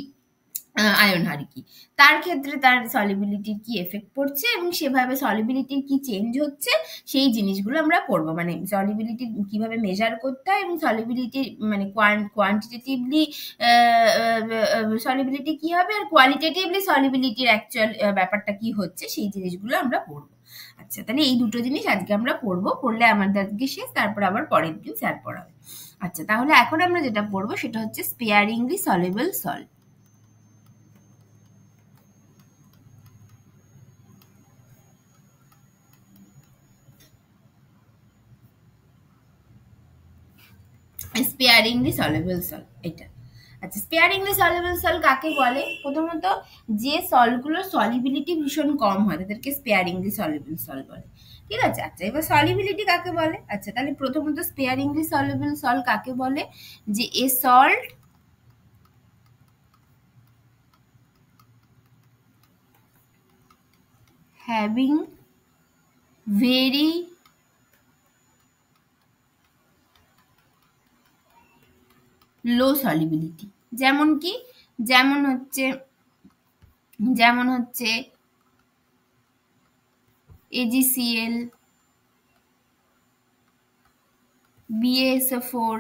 Speaker 1: আয়ন আর কি, তার ক্ষেত্রে তার সলিবিলিটির কি এফেক্ট পড়ছে এবং সেভাবে সলিবিলিটির কি চেঞ্জ হচ্ছে, সেই জিনিসগুলো আমরা পড়বো, মানে সলিবিলিটি কিভাবে মেজার করতে হয় এবং সলিবিলিটি মানে কোয়ান্টিটেটিভলি সলিবিলিটি কি হবে, আর কোয়ালিটেটিভলি সলিবিলিটির অ্যাকচুয়াল ব্যাপারটা কি হচ্ছে, সেই জিনিসগুলো আমরা পড়বো। আচ্ছা, তাহলে এই দুটো জিনিস আজকে আমরা পড়বো, পড়লে আমাদের আজকে শেষ, তারপর আবার পরের দিন স্যার পড়াবে। আচ্ছা, তাহলে এখন আমরা যেটা পড়বো সেটা হচ্ছে স্পেয়ারিংলি সলিউবল সল্ট। স্পেয়ারিংলি সলিউবল সল্ট এটা। আচ্ছা, স্পেয়ারিংলি সলিউবল সল্ট কাকে বলে? প্রথমত যে সল্টগুলোর সলিবিলিটি ভীষণ কম হয় তাদেরকে স্পেয়ারিংলি সলিউবল সল্ট বলে, ঠিক আছে। আচ্ছা, এবার সলিবিলিটি কাকে বলে? আচ্ছা, তাহলে প্রথমত স্পেয়ারিংলি সলিউবল সল্ট কাকে বলে, যে a salt having very low solubility, যেমন কি, যেমন হচ্ছে AgCl, BaSO4,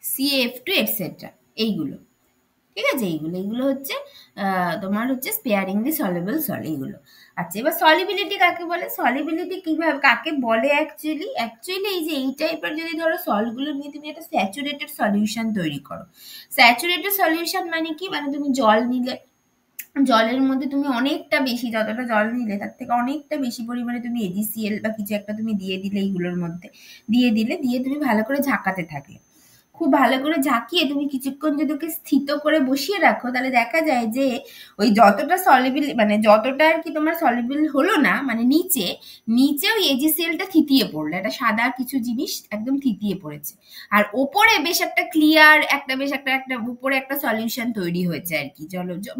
Speaker 1: CF2 এটসেট্রা, এইগুলো, ঠিক আছে। এইগুলো হচ্ছে তোমার হচ্ছে স্পেয়ারিংলি সলিউবল সল্ট, এইগুলো। আচ্ছা, এবার সলিবিলিটি কাকে বলে? সলিবিলিটি কিভাবে কাকে বলে অ্যাকচুয়ালি এই যে এই টাইপের যদি ধরো সল্টগুলো নিয়ে তুমি একটা স্যাচুরেটেড সলিউশন তৈরি করো। স্যাচুরেটেড সলিউশন মানে কি, মানে তুমি জল নিলে, জলের মধ্যে তুমি অনেকটা বেশি, যতটা জল নিলে তার থেকে অনেকটা বেশি পরিমাণে তুমি AgCl বা কিছু একটা তুমি দিয়ে দিলে, এইগুলোর মধ্যে দিয়ে তুমি ভালো করে ঝাঁকাতে থাকলে, খুব ভালো করে ঝাঁকিয়ে তুমি কিছুক্ষণ যদি ওকে স্থিত করে বসিয়ে রাখো, তাহলে দেখা যায় যে ওই যতটা সলিবিল মানে যতটা আর কি তোমার সলিবিল হলো না, মানে নিচে ওই AgClটা থিতিয়ে পড়লো, একটা সাদা কিছু জিনিস একদম থিতিয়ে পড়েছে, আর ওপরে বেশ একটা ক্লিয়ার একটা বেশ একটা উপরে একটা সলিউশন তৈরি হয়েছে আর কি,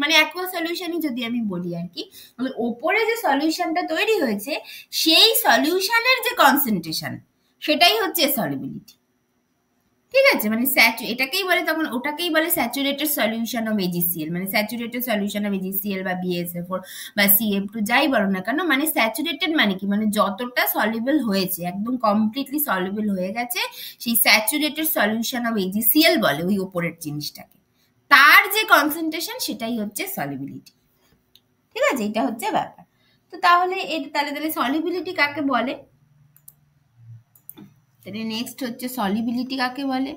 Speaker 1: মানে অ্যাকুয়া সলিউশনই যদি আমি বলি আর কি, ওপরে যে সলিউশনটা তৈরি হয়েছে সেই সলিউশনের যে কনসেন্ট্রেশন সেটাই হচ্ছে সলিবিলিটি, ঠিক আছে। মানে এটাকেই বলে, তখন ওটাকেই বলে স্যাচুরেটেড সলিউশন অফ AgCl, মানে স্যাচুরেটেড সলিউশন অফ AgCl বা BaSO4 বা CF2 যাই বলো না কেন, মানে স্যাচুরেটেড মানে কি, মানে যতটা সলিউবল হয়েছে একদম কমপ্লিটলি সলিউবল হয়ে গেছে, সেই স্যাচুরেটেড সলিউশন অফ AgCl বলে ওই ওপরের জিনিসটাকে, তার যে কনসেন্ট্রেশন সেটাই হচ্ছে সলিবিলিটি, ঠিক আছে। এটা হচ্ছে ব্যাপার। তো তাহলে তাহলে সলিবিলিটি কাকে বলে, তাহলে নেক্সট হচ্ছে সলিবিলিটি কাকে বলে।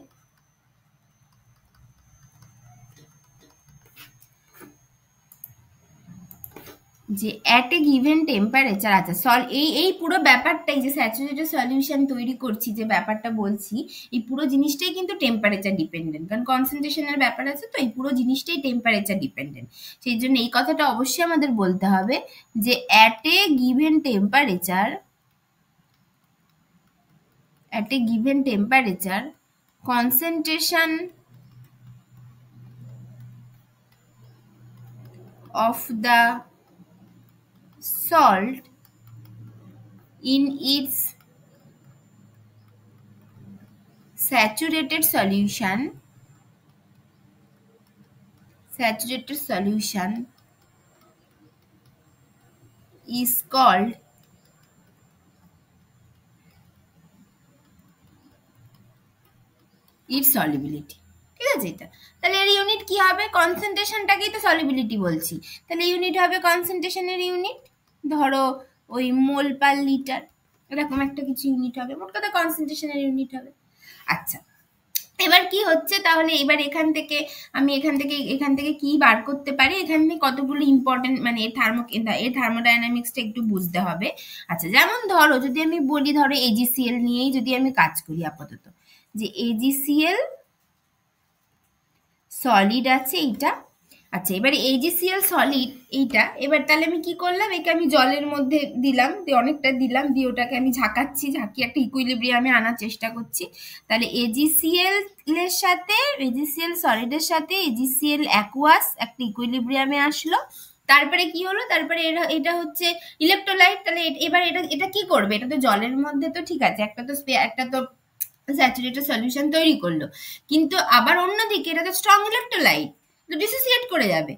Speaker 1: যে অ্যাট এ গিভেন টেম্পারেচার, আচ্ছা এই পুরো ব্যাপারটাই যে স্যাচুরেটেড সলিউশন তৈরি করছি, যে ব্যাপারটা বলছি, এই পুরো জিনিসটাই কিন্তু টেম্পারেচার ডিপেন্ডেন্ট, কারণ কনসেন্ট্রেশনের ব্যাপার আছে, তো এই পুরো জিনিসটাই টেম্পারেচার ডিপেন্ডেন্ট। সেই জন্য এই কথাটা অবশ্যই আমাদের বলতে হবে যে at a given temperature at a given temperature, concentration of the salt in its saturated solution is called its solubility. ঠিক আছে, এটা তাহলে এর ইউনিট কি হবে? কনসেন্ট্রেশনটাকেই তো সলিবিলিটি বলছি, তাহলে ইউনিট হবে কনসেন্ট্রেশনের ইউনিট, ধরো ওই মোল পার লিটার, এরকম একটা কিছু ইউনিট হবে, মোট কথা কনসেন্ট্রেশনের ইউনিট হবে। আচ্ছা, এবার কি হচ্ছে তাহলে, এবার এখান থেকে আমি এখান থেকে কি বার করতে পারি? এখান থেকে কতগুলো ইম্পর্টেন্ট, মানে এর থার্মোডাইনামিক্সটা একটু বুঝতে হবে। আচ্ছা, যেমন ধরো যদি আমি বলি, ধরো এজিসিএল নিয়েই যদি আমি কাজ করি আপাতত, যে এজিসিএল সলিড আছে এইটা। আচ্ছা, এবার এজিসিএল সলিড এইটা, এবার তাহলে আমি কি করলাম, একে আমি জলের মধ্যে দিলাম, দিয়ে অনেকটা দিলাম, দিয়ে ওটাকে আমি ঝাঁকিয়ে একটা ইকুইলিব্রিয়ামে আনার চেষ্টা করছি। তাহলে এজিসিএল এর সাথে, এজিসিএল সলিডের সাথে এজিসিএল অ্যাকুয়াস একটা ইকুইলিব্রিয়ামে আসলো। তারপরে কি হলো, তারপরে এটা হচ্ছে ইলেকট্রোলাইট। তাহলে এবার এটা কি করবে? এটা তো জলের মধ্যে, তো ঠিক আছে, একটা তো স্যাচুরেটেড সলিউশন তৈরি করলো, কিন্তু আবার অন্যদিকে এটা তো স্ট্রং ইলেকট্রোলাইট, তো ডিসোসিয়েট করে যাবে।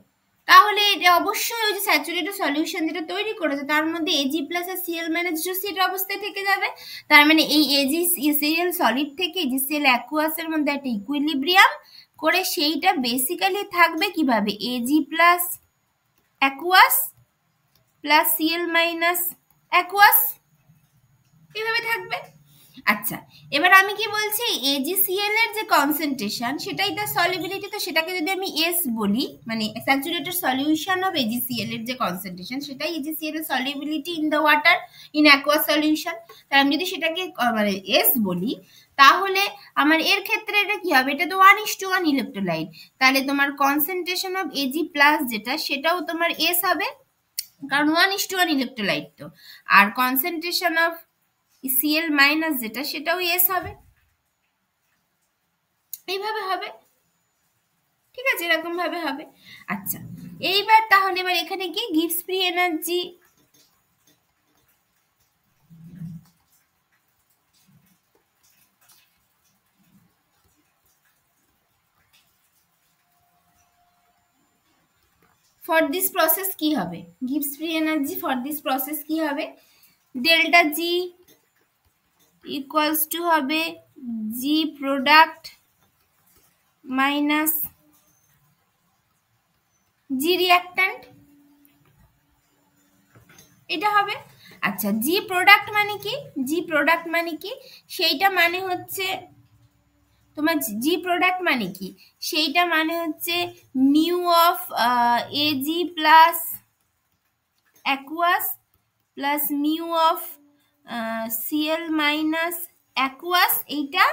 Speaker 1: তাহলে এটা অবশ্যই ওই যে স্যাচুরেটেড সলিউশন যেটা তৈরি করেছে তার মধ্যে এজি প্লাস আর সিএল মাইনাস ডিসোসিয়েট অবস্থায় থেকে যাবে। তার মানে এই এজিসিএল সলিড থেকে এজিসিএল অ্যাকুয়াসের মধ্যে একটা ইকুইলিব্রিয়াম করে, সেইটা বেসিক্যালি থাকবে কিভাবে? AG plus aqueous plus CL minus aqueous, এইভাবে থাকবে। আচ্ছা, এবার আমি কি বলছি, এজিসিএল এর যে কনসেন্ট্রেশন সেটাই তার সলিবিলিটি, তো সেটাকে যদি আমি এস বলি, মানে স্যাচুরেটেড সলিউশন অফ এজিসিএল এর যে কনসেন্ট্রেশন সেটাই এজিসিএল এর solubility in the water in aqueous solution. তাই আমি যদি সেটাকে মানে এস বলি, তাহলে আমার এর ক্ষেত্রে এটা কি হবে? এটা তো 1:1 ইলেকট্রোলাইট, তাহলে তোমার কনসেন্ট্রেশন অফ এজি প্লাস যেটা, সেটাও তোমার এস হবে, কারণ 1:1 ইলেকট্রোলাইট তো। আর কনসেন্ট্রেশন অফ সিএল মাইনাস যেটা, সেটাও এস হবে, এইভাবে হবে। ঠিক আছে, এরকম ভাবে হবে। আচ্ছা, এইবার তাহলে এবার এখানে কি gives free energy, for this process কি হবে? Gives free energy for this process কি হবে? ডেল্টা জি ইকুয়ালস টু হবে জি প্রোডাক্ট মাইনাস জি রিঅ্যাক্ট্যান্ট, এটা হবে। আচ্ছা, জি প্রোডাক্ট মানে কি? জি প্রোডাক্ট মানে কি? সেইটা মানে হচ্ছে তোমার জি প্রোডাক্ট মানে কি, সেইটা মানে হচ্ছে mu of Ag plus aqueous plus mu of Cl minus aqueous, এইটা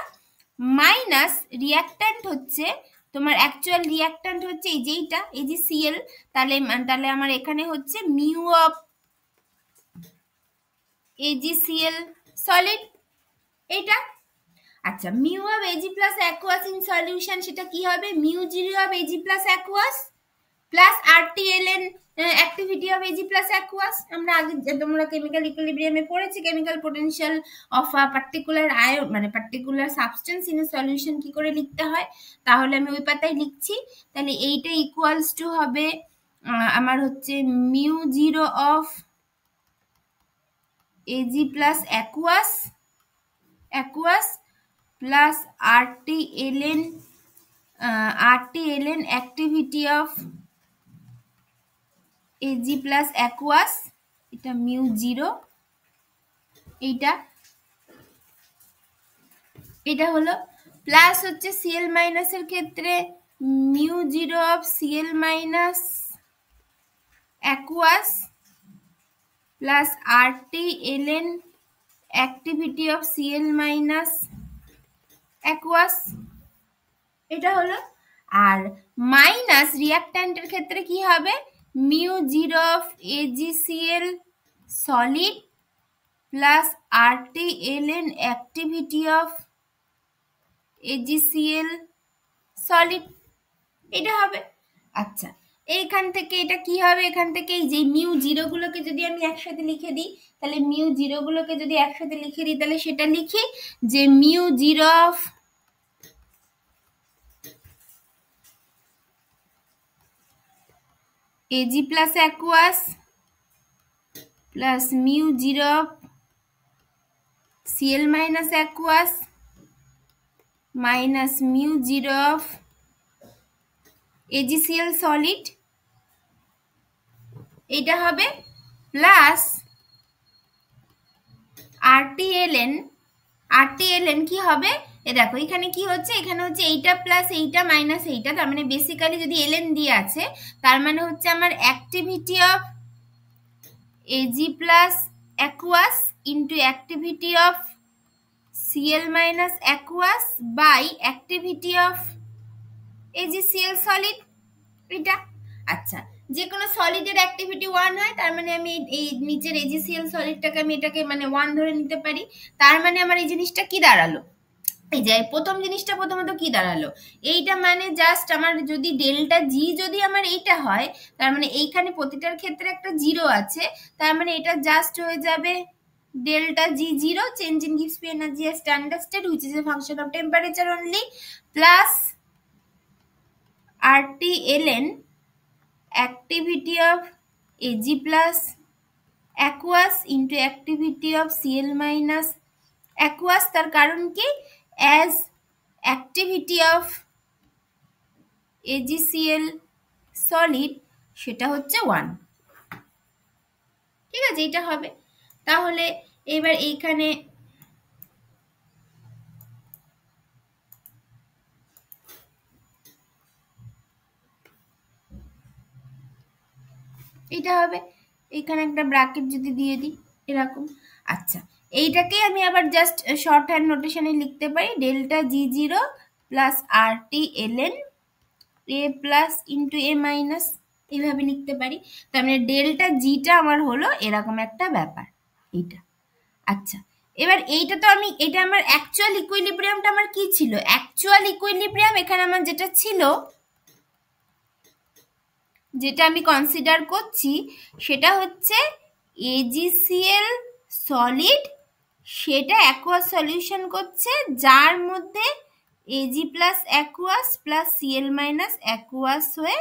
Speaker 1: মাইনাস রিঅ্যাক্ট্যান্ট হচ্ছে তোমার, অ্যাকচুয়াল রিঅ্যাক্ট্যান্ট হচ্ছে এই যেইটা, এই যে সিএল, তাহলে আমার এখানে হচ্ছে মিউ অফ এজিসিএল সলিড, এইটা। আচ্ছা, mu of Ag plus aqueous in solution, সেটা কি হবে? Mu zero of Ag plus aqueous plus RTLN activity of Ag plus aqueous. আমরা আগে, তোমরা কেমিক্যাল ইকুইলিব্রিয়ামে পড়েছি, chemical potential of a particular ion, মানে particular substance in a solution কি করে লিখতে হয়, তাহলে আমি ওই পাতায় লিখছি। তাহলে এইটা ইকুয়ালস টু হবে আমার হচ্ছে mu zero of Ag plus aqueous plus RTLN activity of Ag plus aqueous, এটা মিউ জিরো, এটা হলো প্লাস হচ্ছে সিএল মাইনাসের ক্ষেত্রে mu zero of Cl minus aqueous plus RTLN activity of Cl minus aqueous, এটা হলো। আর মাইনাস রিঅ্যাক্ট্যান্টের ক্ষেত্রে কি হবে? Mu zero of AgCl solid plus RTLN activity of AgCl solid, এটা হবে। আচ্ছা, এইখান থেকে এটা কি হবে, এখান থেকে এই যে মিউ জিরোগুলোকে যদি আমি একসাথে লিখে দিই, তাহলে মিউ জিরোগুলোকে যদি একসাথে লিখে দিই, তাহলে সেটা লিখি যে mu zero of Ag plus aqueous plus mu zero of Cl minus aqueous minus mu zero of AgCl solid, এটা হবে প্লাস RTLN কি হবে, এ দেখো এখানে কি হচ্ছে, এখানে হচ্ছে এইটা প্লাস এইটা মাইনাস এইটা, তার মানে বেসিক্যালি যদি এলএন দিয়ে আছে তার মানে হচ্ছে আমার activity of Ag plus aqueous into activity of Cl minus aqueous by activity of AgCl solid, এটা। আচ্ছা, যে কোনো সলিডের অ্যাক্টিভিটি 1 হয়, তার মানে আমি এই নিচের AgCl সলিডটাকে আমি এটাকে মানে 1 ধরে নিতে পারি। তার মানে আমার এই জিনিসটা কি দাঁড়ালো, এই যে প্রথম জিনিসটা প্রথমত কি দাঁড়ালো, এইটা মানে জাস্ট আমার যদি ডেল্টা জি যদি আমার এইটা হয়, তার মানে এইখানে প্রতিটার ক্ষেত্রে একটা জিরো আছে, তার মানে এটা জাস্ট হয়ে যাবে delta G0 change in Gibbs energy as standard state which is a function of temperature only plus RTLN activity of Ag plus aqueous into activity of Cl minus aqueous, তার কারণ কি as activity of AgCl solid সেটা হচ্ছে 1, ঠিক আছে, এটা হবে। তাহলে এবার এইখানে এটা হবে, এখানে একটা ব্র্যাকেট যদি দিয়ে দিই এরকম। আচ্ছা, এইটাকে আমি আবার জাস্ট শর্ট হ্যান্ড নোটেশনে লিখতে পারি delta G0 plus RTLN A plus into A minus, এইভাবে লিখতে পারি। তার মানে ডেল্টা জিটা আমার হলো এরকম একটা ব্যাপার, এইটা। আচ্ছা, এবার এইটা তো আমি, এটা আমার অ্যাকচুয়াল ইকুইলিব্রিয়ামটা আমার কি ছিল, অ্যাকচুয়াল ইকুইলিব্রিয়াম এখানে আমার যেটা ছিল, যেটা আমি কনসিডার করছি সেটা হচ্ছে AgCl সলিড, সেটা অ্যাকুয়াস সলিউশন করছে, যার মধ্যে Ag plus aqueous plus Cl minus aqueous হয়ে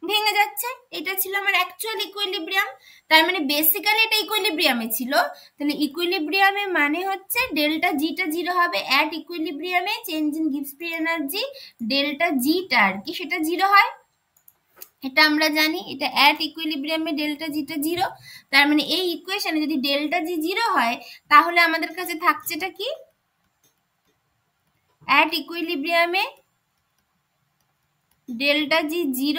Speaker 1: ভেঙে যাচ্ছে, এটা ছিল আমার অ্যাকচুয়াল ইকুইলিব্রিয়াম। তার মানে বেসিক্যালি এটা ইকুইলিব্রিয়ামে ছিল, তাহলে ইকুইলিব্রিয়ামে মানে হচ্ছে ডেল্টা জিটা জিরো হবে, অ্যাট ইকুইলিব্রিয়ামে চেঞ্জ ইন গিভস ফ্রি এনার্জি ডেল্টা জিটা আর কি সেটা জিরো হয়, এটা আমরা জানি, এটা অ্যাট ইকুইলিব্রিয়ামে ডেল্টা জিটা জিরো। তার মানে এই ইকুয়েশনে যদি ডেল্টা জি জিরো হয় তাহলে আমাদের কাছে থাকছেটা কি, at ইকুইলিব্রিয়ামে delta G0,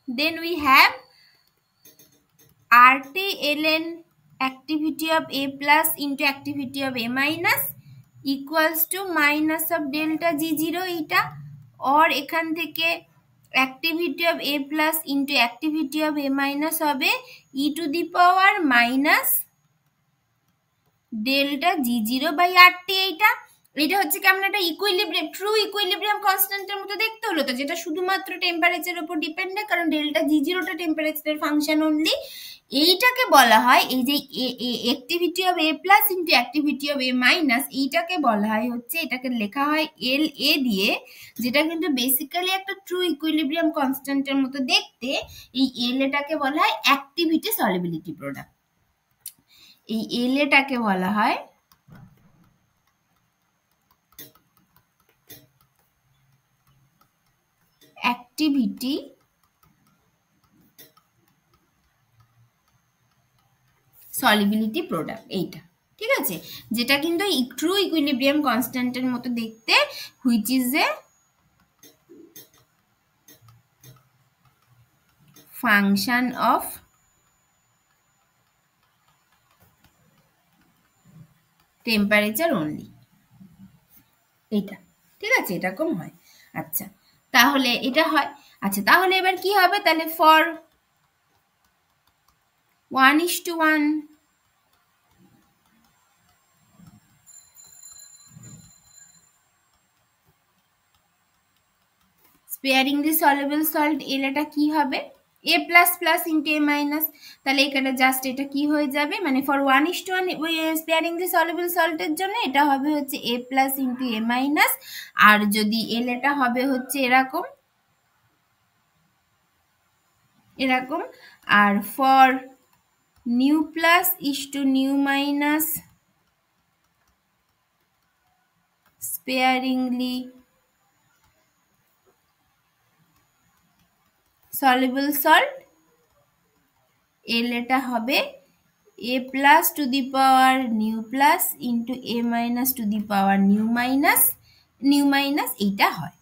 Speaker 1: then we have RTLN activity of A plus into activity of A minus equals to minus of delta G0 এটা, or এখান থেকে activity of A plus into activity of A minus হবে e to the power minus delta G0 by RT, এইটা। এটা হচ্ছে কেমন একটা equilibrium, true equilibrium কনস্ট্যান্টের মতো দেখতে হলো তো, যেটা শুধুমাত্র টেম্পারেচারের উপর ডিপেন্ডেন্ট, কারণ ডেল্টা G0টা টেম্পারেচারের ফাংশন অনলি। এইটাকে বলা হয় এই যে activity of A plus into activity of A minus, এইটাকে বলা হয় হচ্ছে, এটাকে লেখা হয় LA দিয়ে, যেটা কিন্তু বেসিক্যালি একটা ট্রু ইকুইলিব্রিয়াম কনস্ট্যান্টের মতো দেখতে। এই LAটাকে বলা হয় অ্যাক্টিভিটি সলিবিলিটি প্রোডাক্ট, এই LAটাকে বলা হয় অ্যাক্টিভিটি সলিবিলিটি প্রোডাক্ট, এইটা, ঠিক আছে, যেটা কিন্তু ট্রু ইকুইলিব্রিয়াম কনস্ট্যান্টের মতো দেখতে, which is a function of temperature only, এইটা, ঠিক আছে, এরকম হয়। আচ্ছা, তাহলে এটা হয়। আচ্ছা, তাহলে এবার কি হবে, তাহলে ফর 1:1 স্পেয়ারিংলি সলিউবল সল্ট এলটা কি হবে a plus plus into a minus, তাহলে এখানে জাস্ট এটা কি হয়ে যাবে, মানে ফর 1:1 ওই স্পেয়ারিংলি সলিউবল সল্টের জন্য এটা হবে হচ্ছে a plus into a minus, আর যদি এল এটা হবে হচ্ছে এরকম এরকম, আর for nu plus is to nu minus sparingly soluble salt L এটা হবে a plus to the power nu plus into a minus to the power nu minus এইটা হয়।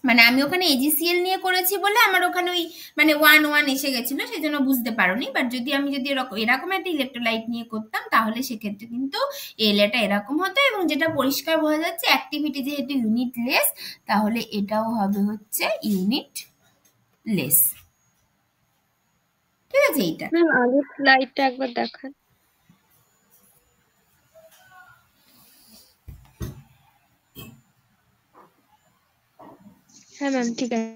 Speaker 1: মানে আমি ওখানে এজিসিএল নিয়ে করেছি বলে আমার ওখানে ওই মানে 1 এসে গেছিল, সেই জন্য বুঝতে পারোনি। বাট যদি আমি যদি এরকম একটা ইলেকট্রোলাইট নিয়ে করতাম তাহলে সেক্ষেত্রে কিন্তু এলটা এরকম হতো, এবং যেটা পরিষ্কার বোঝা যাচ্ছে অ্যাক্টিভিটি যেহেতু ইউনিট লেস, তাহলে এটাও হবে হচ্ছে ইউনিট লেস। ঠিক আছে, এইটা
Speaker 2: ম্যাম আগের স্লাইডটা একবার দেখান। হ্যাঁ ম্যাম ঠিক আছে।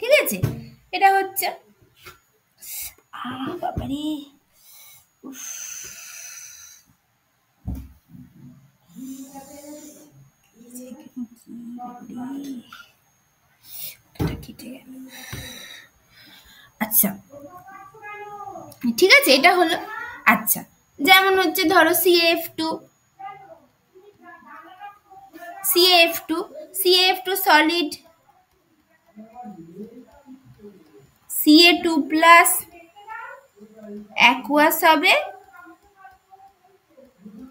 Speaker 1: ঠিক আছে, এটা হচ্ছে বাবারে আচ্ছা ঠিক আছে, এটা হলো। আচ্ছা, যেমন হচ্ছে ধরো CaF2 solid, Ca2 plus aqueous হবে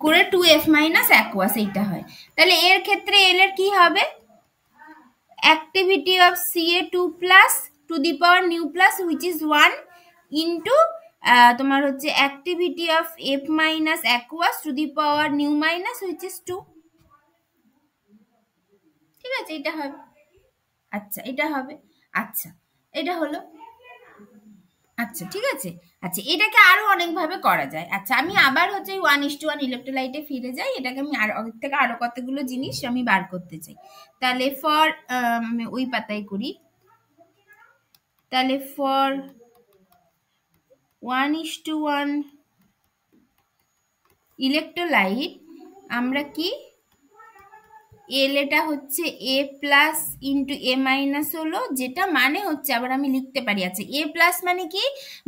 Speaker 1: করে 2F মাইনাস অ্যাকুয়াস, এইটা হয়। তাহলে এর ক্ষেত্রে এল এর কি হবে, activity of Ca2 plus to the power nu plus which is 1 into তোমার হচ্ছে activity of F minus aqueous two the power nu minus which is 2। ঠিক আছে, এটা হবে। আচ্ছা, এটা হবে। আচ্ছা, এটা হলো। আচ্ছা ঠিক আছে। আচ্ছা, এটাকে আরো অনেকভাবে করা যায়। আচ্ছা, আমি আবার হচ্ছে 1:1 ইলেকট্রোলাইটে ফিরে যাই। এটাকে আমি আর আগের থেকে আরো কতগুলো জিনিস আমি বার করতে চাই। তাহলে ফর ওই পাতায় করি। তাহলে ফর 1:1 ইলেকট্রোলাইট আমরা কি এল এটা হচ্ছে a plus into a minus হলো, যেটা মানে হচ্ছে আবার আমি লিখতে পারি। আচ্ছা, a প্লাস মানে কি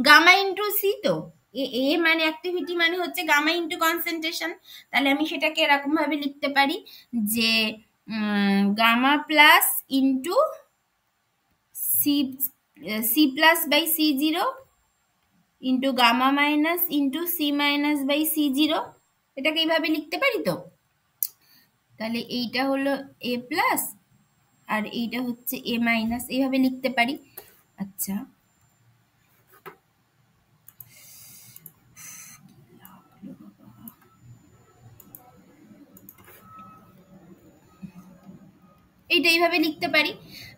Speaker 1: গামা ইন্টু সি, তো এ মানে অ্যাক্টিভিটি মানে হচ্ছে গামা ইন্টু কনসেন্ট্রেশন। তাহলে আমি সেটাকে এরকম ভাবে লিখতে পারি যে gamma plus into C plus by C0 into gamma minus into C minus by C0, এটাকে এইভাবে লিখতে পারি। তো তাহলে এইটা হলো a প্লাস আর এইটা হচ্ছে a মাইনাস, এইভাবে লিখতে পারি। আচ্ছা, এইটা এইভাবে লিখতে পারি।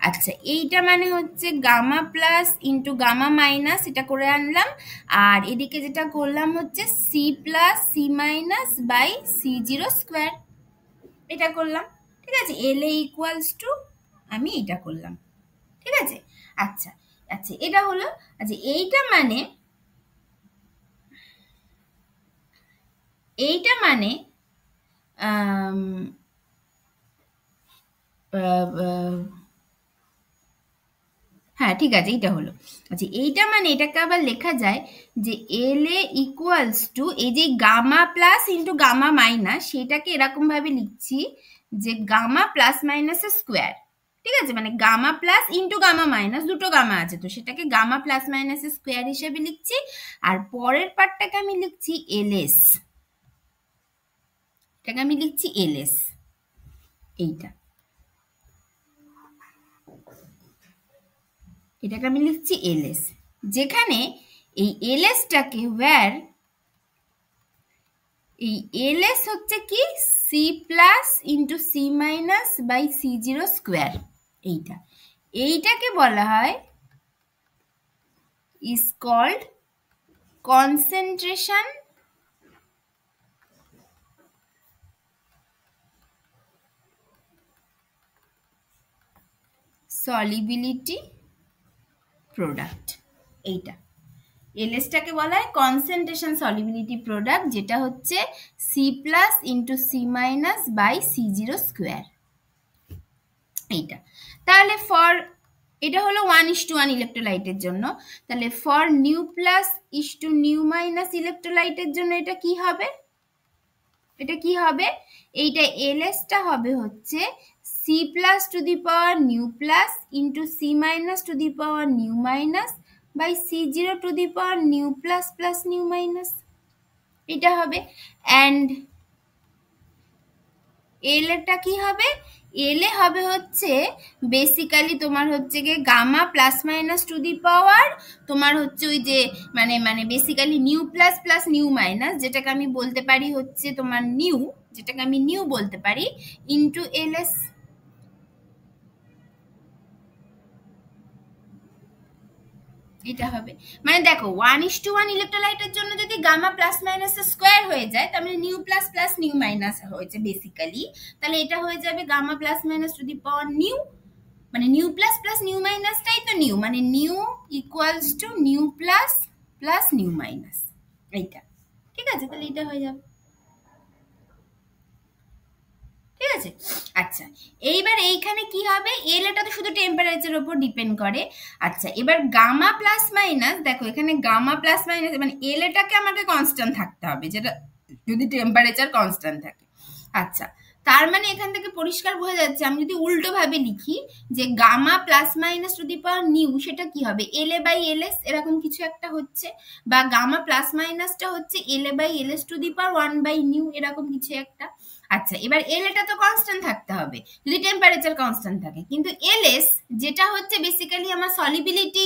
Speaker 1: আচ্ছা, এইটা মানে হচ্ছে gamma plus into gamma minus, এটা করে আনলাম। আর এদিকে যেটা করলাম হচ্ছে C plus C minus by C0 square, এটা করলাম। ঠিক আছে, এল এ ইকুয়ালস টু আমি এটা করলাম। ঠিক আছে। আচ্ছা আচ্ছা, এটা হলো। আচ্ছা, এইটা মানে হ্যাঁ ঠিক আছে, এইটা হলো। আচ্ছা, এইটা মানে এটাকে আবার লেখা যায় যে এল এ ইকুয়ালস টু এই যে gamma plus into gamma minus, সেটাকে এরকম ভাবে লিখছি যে গামা প্লাস মাইনাসের স্কোয়ার। ঠিক আছে, মানে gamma plus into gamma minus, দুটো গামা আছে তো সেটাকে গামা প্লাস মাইনাসের স্কোয়ার হিসেবে লিখছি। আর পরের পার্টটাকে আমি লিখছি এলএস, এটাকে আমি লিখছি এলএস, এইটা এটাকে আমি লিখছি এলএস, যেখানে এই এলএসটাকে ওয়্যার এই এলএস হচ্ছে কি C plus into C minus by C0 square, এইটাকে বলা হয় is called concentration solubility product. এইটা এলএসটাকে বলা হয় কনসেন্ট্রেশন সলিবিলিটি প্রোডাক্ট, যেটা হচ্ছে C plus into C minus by C zero square. এইটা তাহলে ফর এটা হলো 1:1 ইলেকট্রোলাইটের জন্য। তাহলে for nu plus is to nu minus ইলেকট্রোলাইটের জন্য এটা কি হবে? এটা কি হবে? এইটা এলএসটা হবে হচ্ছে C plus to the power nu plus into C minus to the power nu minus by C zero to the power nu plus plus nu minus. এটা হবে। অ্যান্ড এল এরটা কি হবে? এল এ হবে হচ্ছে বেসিক্যালি তোমার হচ্ছে গিয়ে gamma plus minus to the power তোমার হচ্ছে ওই যে মানে basically nu plus plus nu minus, যেটাকে আমি বলতে পারি হচ্ছে তোমার নিউ, যেটাকে আমি নিউ বলতে পারি, ইন্টু এল এস। এটা হবে মানে দেখো 1:1 ইলেকট্রোলাইটের জন্য যদি গামা প্লাস মাইনাস স্কোয়ার হয়ে যায়, তার মানে nu plus plus nu minus হয়েছে বেসিক্যালি, তাহলে এটা হয়ে যাবে gamma plus minus to the power nu, মানে নিউ প্লাস প্লাস নিউ মাইনাসটাই তো নিউ, মানে nu equals to nu plus plus nu minus. এইটা ঠিক আছে, তাহলে এটা হয়ে যাবে। ঠিক আছে, আচ্ছা এইবার এইখানে কি হবে? এল এটা তো শুধু টেম্পারেচার উপর ডিপেন্ড করে। আচ্ছা এবার গামা প্লাস মাইনাস, দেখো এখানে গামা প্লাস মাইনাস মানে এল এটাকে আমাকে কনস্ট্যান্ট থাকতে হবে, যেটা যদি টেম্পারেচার কনস্ট্যান্ট থাকে। আচ্ছা তার মানে এখান থেকে পরিষ্কার বোঝা যাচ্ছে, আমি যদি উল্টো ভাবে লিখি যে gamma plus minus to the power nu, সেটা কি হবে? এল এ বাই এল এস এরকম কিছু একটা হচ্ছে, বা গামা প্লাস মাইনাসটা হচ্ছে L A by L S to the power 1 by nu এরকম কিছু একটা। আচ্ছা এবার এল এটা তো কনস্ট্যান্ট থাকতে হবে যদি টেম্পারেচার কনস্ট্যান্ট থাকে, কিন্তু এল এস যেটা হচ্ছে বেসিক্যালি আমার সলিবিলিটি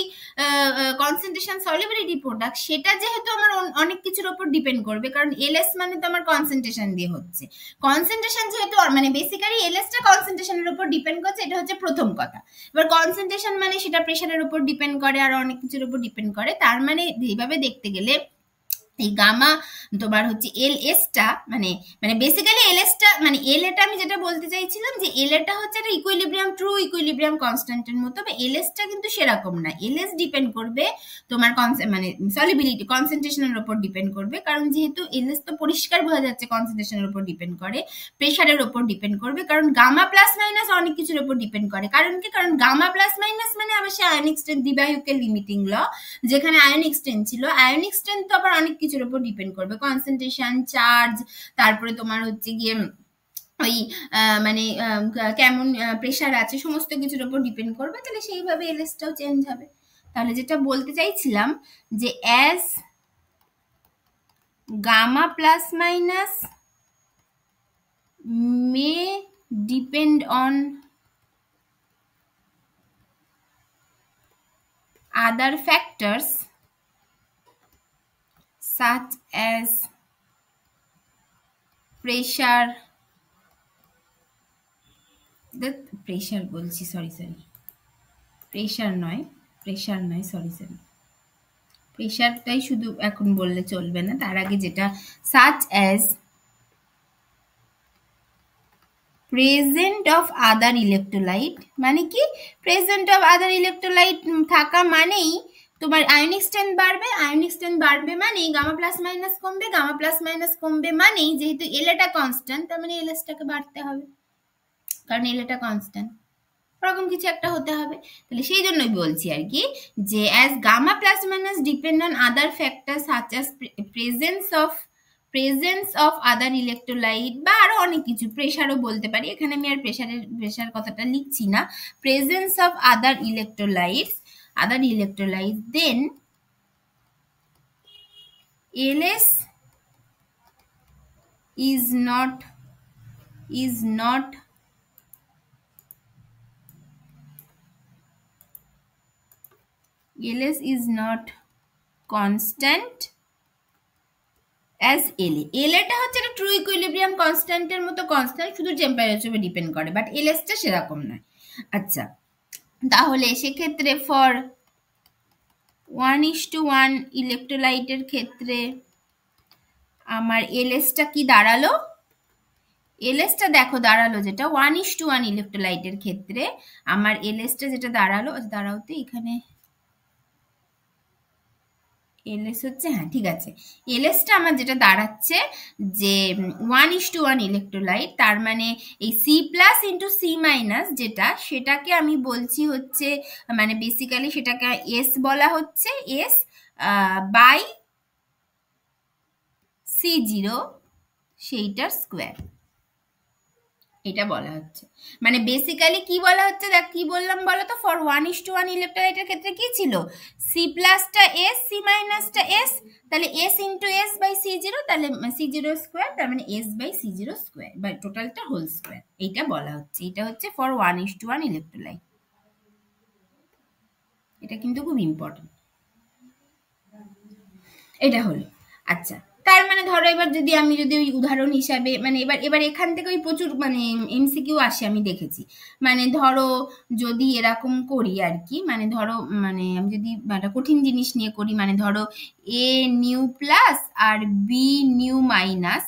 Speaker 1: কনসেন্ট্রেশন সলিবিলিটি প্রোডাক্ট, সেটা যেহেতু আমার অনেক কিছুর উপর ডিপেন্ড করবে, কারণ এল এস মানে তো আমার কনসেন্ট্রেশন দিয়ে হচ্ছে, কনসেন্ট্রেশন যেহেতু মানে বেসিক্যালি এল এসটা কনসেন্ট্রেশনের উপর ডিপেন্ড করছে, এটা হচ্ছে প্রথম কথা। এবার কনসেন্ট্রেশন মানে সেটা প্রেশারের উপর ডিপেন্ড করে আর অনেক কিছুর উপর ডিপেন্ড করে, তার মানে এইভাবে দেখতে গেলে এই গামা তোমার হচ্ছে এল এসটা মানে বেসিক্যালি এল এসটা মানে এল এটা আমি যেটা বলতে চাইছিলাম যে এল এটা হচ্ছে একটা ইকুইলিব্রিয়াম ট্রু ইকুইলিব্রিয়াম কনস্ট্যান্টের মতো, বা এল এসটা কিন্তু সেরকম না। এল এস ডিপেন্ড করবে তোমার মানে সলিবিলিটি কনসেন্ট্রেশনের উপর ডিপেন্ড করবে, কারণ যেহেতু এল এস তো পরিষ্কার বোঝা যাচ্ছে কনসেন্ট্রেশনের উপর ডিপেন্ড করে, প্রেশারের উপর ডিপেন্ড করবে, কারণ গামা প্লাস মাইনাস অনেক কিছুর উপর ডিপেন্ড করে। কারণ কি? কারণ গামা প্লাস মাইনাস মানে আবার সে আয়নিক স্ট্রেন্থ দ্বিবাহুকের লিমিটিং ল, যেখানে আয়নিক স্ট্রেন্থ ছিল, আয়নিক স্ট্রেন্থ তো আবার অনেক কিছুর উপর ডিপেন্ড করবে, কনসেন্ট্রেশন, চার্জ, তারপরে তোমার হচ্ছে গিয়ে ওই মানে কেমন প্রেশার আছে, সমস্ত কিছুর উপর ডিপেন্ড করবে, তাহলে সেইভাবে এলএসটাও চেঞ্জ হবে। তাহলে যেটা বলতে চাইছিলাম যে as gamma plus minus may depend on other factors such as pressure, pressure বলছি সরি প্রেশার নয় সরি প্রেশারটাই শুধু এখন বললে চলবে না, তার আগে যেটা such as present of other electrolyte, মানে কি present of other electrolyte থাকা মানেই তোমার আয়নিক স্ট্রেন্থ বাড়বে, আয়নিক স্ট্রেন্থ বাড়বে মানেই গামা প্লাস মাইনাস কমবে, গামা প্লাস মাইনাস কমবে মানেই যেহেতু এল এটা কনস্ট্যান্ট, তার মানে এল এসটাকে বাড়তে হবে, কারণ এল এটা কনস্ট্যান্ট, ওরকম কিছু একটা হতে হবে। তাহলে সেই জন্যই বলছি আর কি যে as gamma plus minus depend on other factor such as presence of other electrolyte, বা আরো অনেক কিছু, প্রেশারও বলতে পারি, এখানে আমি আর প্রেশার কথাটা লিখছি না, presence of other electrolytes then LS is not constant as LA. LAটা হচ্ছে একটা ট্রু ইকুইলিব্রিয়াম কনস্ট্যান্টের মতো কনস্ট্যান্ট, শুধু টেম্পারেচারে ডিপেন্ড করে, বাট LSটা সেরকম নয়। আচ্ছা তাহলে সেক্ষেত্রে ফর 1:1 ইলেকট্রোলাইটের ক্ষেত্রে আমার এলএসটা কি দাঁড়ালো? এলএসটা দেখো দাঁড়ালো যেটা 1:1 ইলেকট্রোলাইটের ক্ষেত্রে আমার এলএসটা যেটা দাঁড়ালো, দাঁড়াও তো এখানে এলএস হচ্ছে, হ্যাঁ ঠিক আছে, এলএসটা আমার যেটা দাঁড়াচ্ছে যে 1:1 ইলেকট্রোলাইট, তার মানে এই C plus into C minus যেটা, সেটাকে আমি বলছি হচ্ছে মানে বেসিক্যালি সেটাকে এস বলা হচ্ছে, এস বাই C0 সেইটার স্কোয়ার, এটা বলা হচ্ছে। মানে বেসিক্যালি কি বলা হচ্ছে, দেখ কি বললাম বলো তো, ফর 1:1 ইলেকট্রোলাইটের ক্ষেত্রে কি ছিল, সি প্লাসটা এস, সি মাইনাসটা এস, তাহলে S into S by C0, তাহলে C0 স্কোয়ার, তার মানে S by C0 square by টোটালটা হোল স্কোয়ার, এইটা বলা হচ্ছে। এটা হচ্ছে ফর 1:1 ইলেকট্রোলাইট, এটা কিন্তু খুব ইম্পর্টেন্ট। এটা হলো আচ্ছা। তার মানে ধরো এবার যদি আমি যদি ওই উদাহরণ হিসাবে মানে এবার এখান থেকে ওই প্রচুর মানে এমসিকিউ আসে আমি দেখেছি। মানে ধরো যদি এরকম করি আর কি, মানে ধরো মানে আমি যদি একটা কঠিন জিনিস নিয়ে করি, মানে ধরো এ নিউ প্লাস আর বি নিউ মাইনাস,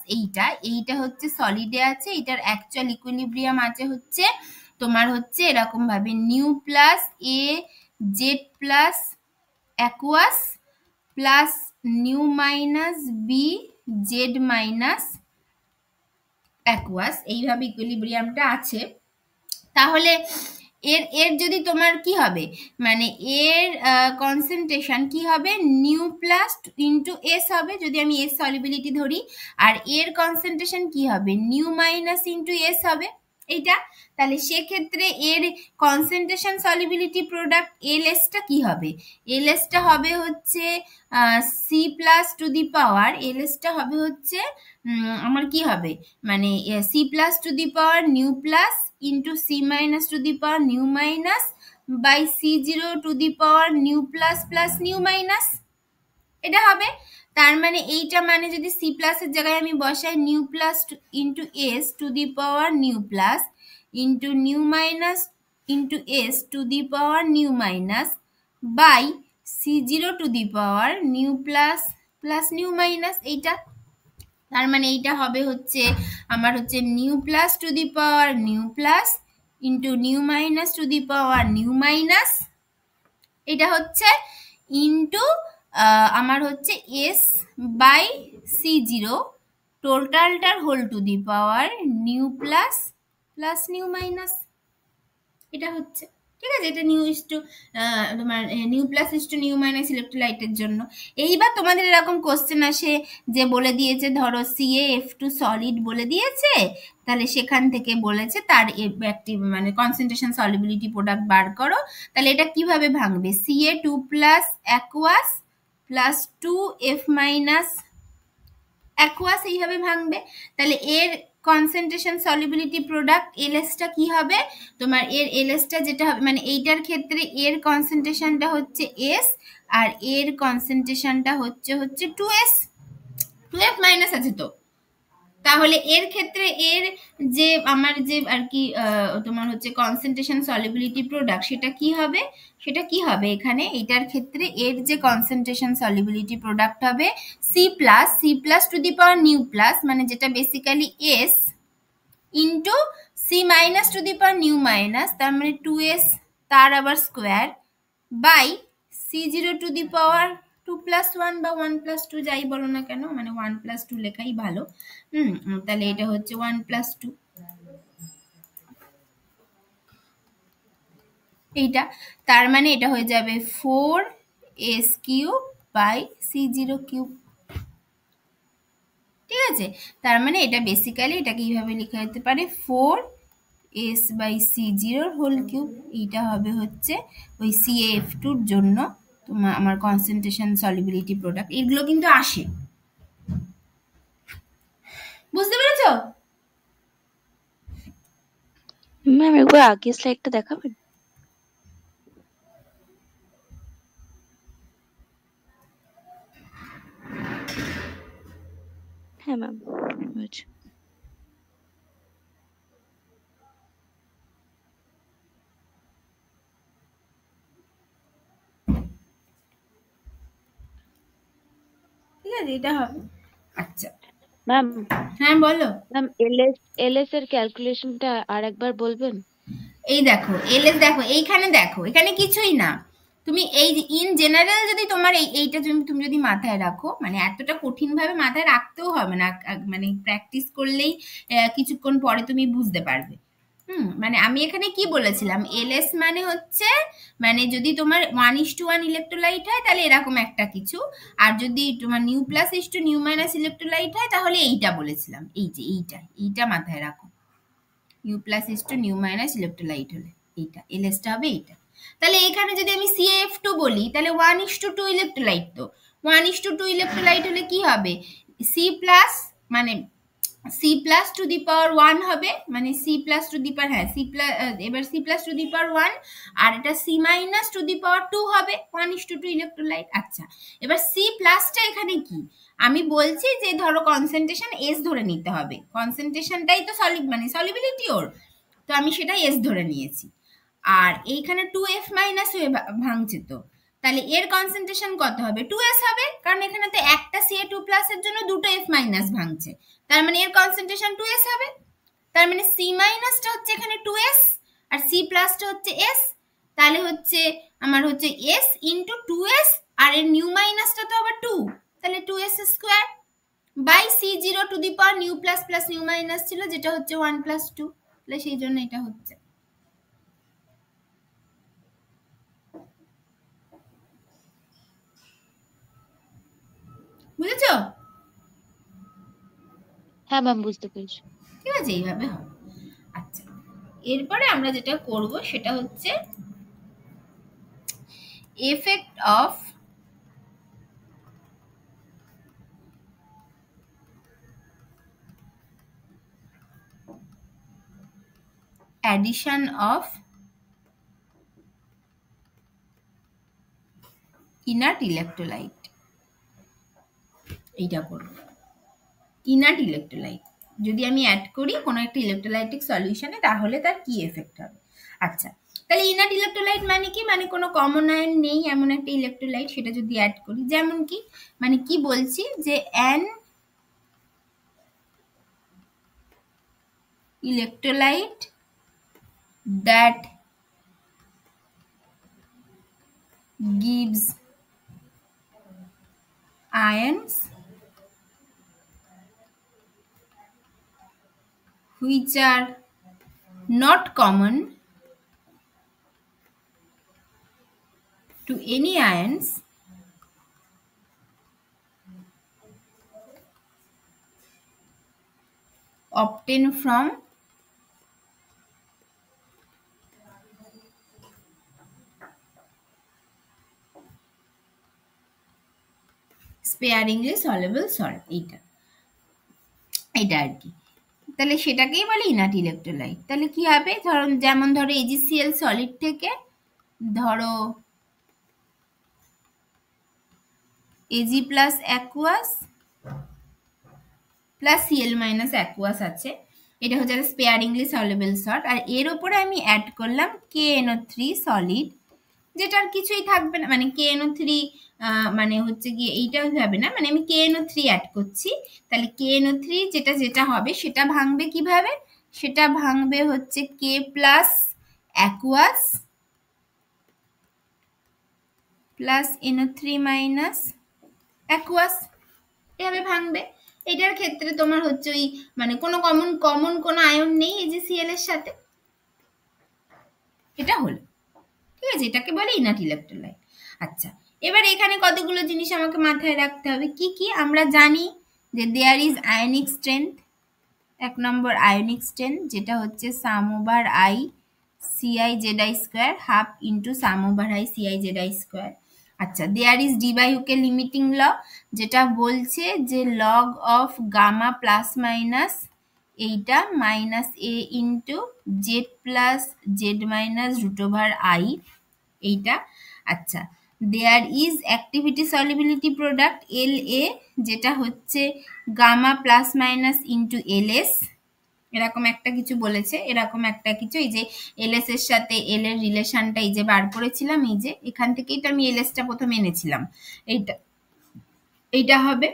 Speaker 1: এইটা হচ্ছে সলিডে আছে, এটার অ্যাকচুয়াল ইকুইলিব্রিয়াম আছে হচ্ছে তোমার হচ্ছে এরকম ভাবে nu plus A z plus aqueous plus nu minus B Z minus aqueous, এইভাবে ইকুইলিব্রিয়ামটা আছে। তাহলে এর যদি তোমার কি হবে, মানে এর কনসেন্ট্রেশন কি হবে, নিউ প্লাস ইন্টু এস হবে যদি আমি এস সলিবিলিটি ধরি, আর এর কনসেন্ট্রেশন কি হবে, নিউ মাইনাস ইন্টু এস হবে এইটা। তাহলে সেক্ষেত্রে এর কনসেন্ট্রেশন সলিবিলিটি প্রোডাক্ট এলএসটা কি হবে, এলএসটা হবে হচ্ছে C plus to the power, এলএসটা হবে হচ্ছে আমার কি হবে, মানে C plus to the power nu plus into C minus to the power nu minus by C0 to the power nu plus plus nu minus, এটা হবে। তার মানে এইটা মানে যদি সি প্লাসের জায়গায় আমি বসাই nu plus into S to the power nu plus into nu minus into S to the power nu minus by C0 to the power nu plus plus nu minus, এইটা। তার মানে এইটা হবে হচ্ছে আমার হচ্ছে nu plus to the power nu plus into nu minus to the power nu minus, এটা হচ্ছে ইন্টু আমার হচ্ছে এস বাই C0 টোটালটার whole to the power nu plus plus nu minus, এটা হচ্ছে ঠিক আছে। এটা নিউ ইস টু তোমার nu plus is to nu minus ইলেকট্রোলাইটের জন্য। এইবার তোমাদের এরকম কোশ্চেন আসে যে বলে দিয়েছে ধরো CaF2 সলিড বলে দিয়েছে, তাহলে সেখান থেকে বলেছে তার একটি মানে কনসেন্ট্রেশন সলিবিলিটি প্রোডাক্ট বার করো, তাহলে এটা কিভাবে ভাঙবে, Ca2 plus aqueous plus 2F minus aqueous, এইভাবে ভাঙবে। তাহলে এর কনসেন্ট্রেশন সলিবিলিটি প্রোডাক্ট এলএসটা কি হবে তোমার, এর এলএসটা যেটা হবে মানে এইটার ক্ষেত্রে এর কনসেন্ট্রেশনটা হচ্ছে এস আর এর কনসেন্ট্রেশনটা হচ্ছে 2s, 2f মাইনাস আছে তো, তাহলে এর ক্ষেত্রে এর যে আমার যে আর কি তোমার হচ্ছে কনসেন্ট্রেশন সলিবিলিটি প্রোডাক্ট সেটা কি হবে, সেটা কি হবে এখানে এটার ক্ষেত্রে এর যে কনসেন্ট্রেশন সলিবিলিটি প্রোডাক্ট হবে C plus to the power nu plus, মানে যেটা basically S into C minus to the power nu minus, তার মানে 2s তার আবার square by C0 to the power 2+1 বা 1+2 যাই বলো না কেন, মানে 1+2 লেখাই ভালো। তাহলে এটা হচ্ছে 1+2 এইটা, তার মানে এটা হয়ে যাবে 4s cube by C0 cube, ঠিক আছে। তার মানে এটা বেসিক্যালি এটাকে এইভাবে লেখা যেতে পারে 4s by C0 whole cube, এইটা হবে হচ্ছে ওই CaF2 জন্য তোমার আমার কনসেন্ট্রেশন সলিবিলিটি প্রোডাক্ট, এগুলো কিন্তু আসে, বুঝতে পেরেছো?
Speaker 2: ম্যাম একবার আগের স্লাইডটা দেখাবেন? হ্যাঁ ম্যাম হয়েছে।
Speaker 1: আছে, এটা হবে। আচ্ছা
Speaker 2: ম্যাম
Speaker 1: হ্যাঁ বলো।
Speaker 2: ম্যাম এলএস এর ক্যালকুলেশনটা আরেকবার বলবেন?
Speaker 1: এই দেখো এলএস, দেখো এইখানে, দেখো এখানে কিছুই না। তুমি এই ইন জেনারেল যদি তোমার এইটা তুমি যদি মাথায় রাখো, মানে এতটা কঠিন ভাবে মাথায় রাখতেও হবে না, মানে প্র্যাকটিস করলেই কিছুক্ষণ পরে তুমি বুঝতে পারবে। মানে আমি এখানে কি বলেছিলাম, এলএস মানে হচ্ছে, মানে যদি তোমার 1:1 ইলেকট্রোলাইট হয় তাহলে এরকম একটা কিছু, আর যদি তোমার nu plus is to nu minus electrolyte হয় তাহলে এইটা বলেছিলাম, এই যে এইটা মাথায় রাখো। New plus is to nu minus electrolyte হলে এইটা এলএসটা হবে এইটা। তাহলে এখানে যদি আমি CaF2 বলি তাহলে 1:2 ইলেকট্রোলাইট, তো 1:2 ইলেকট্রোলাইট হলে কি হবে, সি প্লাস, মানে C plus to the power 1 হবে, মানে সি প্লাস টু দি পাওয়ার, হ্যাঁ সি প্লাস, এবার C plus to the power 1, আর এটা সি মাইনাস টু দি পাওয়ার 2 হবে 1:2 ইলেকট্রোলাইট। আচ্ছা এবার সি প্লাসটা এখানে কি, আমি বলছি যে ধরো কনসেন্ট্রেশন এস ধরে নিতে হবে, কনসেন্ট্রেশনটাই তো সলিড, মানে সলিবিলিটি ওর, তো আমি সেটা এস ধরে নিয়েছি। আর এইখানে 2F মাইনাস হয়ে ভাঙছে, তো তাহলে এর কনসেন্ট্রেশন কত হবে, 2S হবে, কারণ এখানে তো একটা Ca2 প্লাসের জন্য দুটো F মাইনাস ভাঙছে, তার মানে এর কনসেন্ট্রেশন 2S হবে। তার মানে C মাইনাসটা হচ্ছে এখানে 2S আর C প্লাসটা হচ্ছে S, তাহলে হচ্ছে আমার হচ্ছে S ইন্টু 2S, আর এর নিউ মাইনাসটা তো আবার 2, তাহলে 2S square by C0 to the power nu plus plus nu minus ছিল, যেটা হচ্ছে 1 প্লাস 2, তাহলে সেই জন্য এটা হচ্ছে। বুঝেছো?
Speaker 2: হ্যাঁ ম্যাম বুঝতে পেরেছি।
Speaker 1: ঠিক আছে, এইভাবে হবে। আচ্ছা এরপরে আমরা যেটা করব সেটা হচ্ছে effect of addition of inert electrolyte, এইটা করব। ইনার্ট ইলেকট্রোলাইট যদি আমি অ্যাড করি কোনো একটা ইলেকট্রোলাইটিক সলিউশনে তাহলে তার কি এফেক্ট হবে। আচ্ছা তাহলে ইনার্ট ইলেকট্রোলাইট মানে কি, মানে কোনো কমন আয়ন নেই এমন একটা ইলেকট্রোলাইট, সেটা যদি অ্যাড করি, যেমন কি, মানে কি বলছি যে an electrolyte that gives ions which are not common to any ions obtained from sparingly soluble salt, এইটা আর কি। তাহলে সেটাকেই বলে ইনার্ট ইলেকট্রোলাইট। তাহলে কি হবে, ধরো যেমন ধরো AgCl সলিড থেকে ধরো Ag plus aqueous plus Cl minus aqueous আছে, এটা হচ্ছে স্পেয়ারিংলি সলিউবল সল্ট, আর এর উপরে আমি অ্যাড করলাম KNO3 সলিড, যেটার কিছুই থাকবে না, মানে KNO3 মানে হচ্ছে গিয়ে এইটা হবে না, মানে আমি KNO3 অ্যাড করছি, তাহলে KNO3 যেটা হবে সেটা ভাঙবে কিভাবে, সেটা ভাঙবে হচ্ছে K plus aqueous plus NO3 minus aqueous, এভাবে ভাঙবে। এটার ক্ষেত্রে তোমার হচ্ছে ওই, মানে কোনো কমন কোনো আয়ন নেই AgCl এর সাথে, এটা হলো। ঠিক আছে, এটাকে বলে ইনার্ট ইলেকট্রোলাইট। আচ্ছা এবার এখানে কতগুলো জিনিস আমাকে মাথায় রাখতে হবে, কি কি আমরা জানি যে দেয়ার ইজ আয়নিক স্ট্রেংথ, 1 নম্বর আয়নিক স্ট্রেংথ যেটা হচ্ছে sum over I CiZi square half into sum over I CiZi square. আচ্ছা দেয়ার ইজ ডি বাই হুকের লিমিটিং ল, যেটা বলছে যে log of gamma plus minus এইটা minus A into Z plus Z minus root over I, এইটা। আচ্ছা there is activity solubility product LA, যেটা হচ্ছে gamma plus minus into LS, এরকম একটা কিছু বলেছে, এরকম একটা কিছু, এই যে LS এর সাথে L এর রিলেশনটা এই যে বার করেছিলাম, এই যে এখান থেকেই তো আমি LS টা প্রথমে এনেছিলাম, এইটা হবে।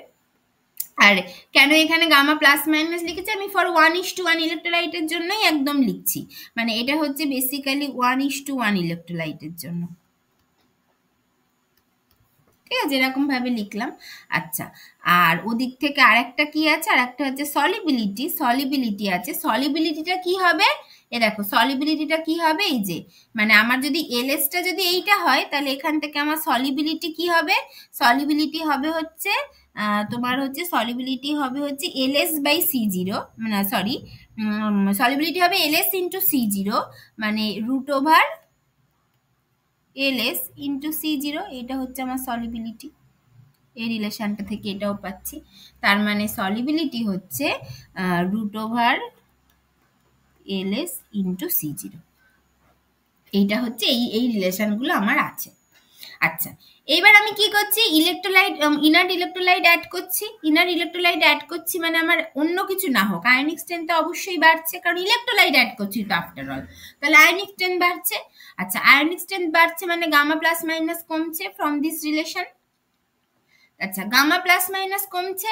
Speaker 1: আর কেন এখানে গামা প্লাস মাইনাস লিখেছি, আমি ফর 1:1 ইলেকট্রোলাইটের জন্যই একদম লিখছি, মানে এটা হচ্ছে বেসিক্যালি 1:1 ইলেকট্রোলাইটের জন্য। ঠিক আছে, এরকম ভাবে লিখলাম। আচ্ছা, আর ওদিক থেকে আরেকটা কি আছে, আরেকটা হচ্ছে সলিবিলিটি। সলিবিলিটি আছে, সলিবিলিটিটা কি হবে, এ দেখো সলিবিলিটিটা কি হবে, এই যে মানে আমার যদি এলএসটা যদি এইটা হয়, তাহলে এখান থেকে আমার সলিবিলিটি কি হবে, সলিবিলিটি হবে হচ্ছে তোমার হচ্ছে সলিবিলিটি হবে হচ্ছে এলএস বাই সি0, মানে সরি সলিবিলিটি হবে এলএস ইন্টু সি0, মানে √ওভার এলএস ইন্টু সি0, এটা হচ্ছে আমার সলিবিলিটি। এই রিলেশনটা থেকে এটাও পাচ্ছি, তার মানে সলিবিলিটি হচ্ছে √ওভার এলএস ইন্টু সি0। এইটা হচ্ছে এই রিলেশনগুলো আমার আছে। আচ্ছা, এবার আমি কি করছি, ইলেকট্রোলাইট ইনার ইলেকট্রোলাইট অ্যাড করছি। ইনার ইলেকট্রোলাইট অ্যাড করছি মানে আমার অন্য কিছু না হোক, আয়নিক স্ট্রেংথ অবশ্যই বাড়ছে, কারণ ইলেকট্রোলাইট অ্যাড করছি তো আফটার অল, তাহলে আয়নিক স্ট্রেংথ বাড়ছে। আচ্ছা, আয়নিক স্ট্রেংথ বাড়ছে মানে গামা প্লাস মাইনাস কমছে ফ্রম দিস রিলেশন। আচ্ছা, গামা প্লাস মাইনাস কমছে,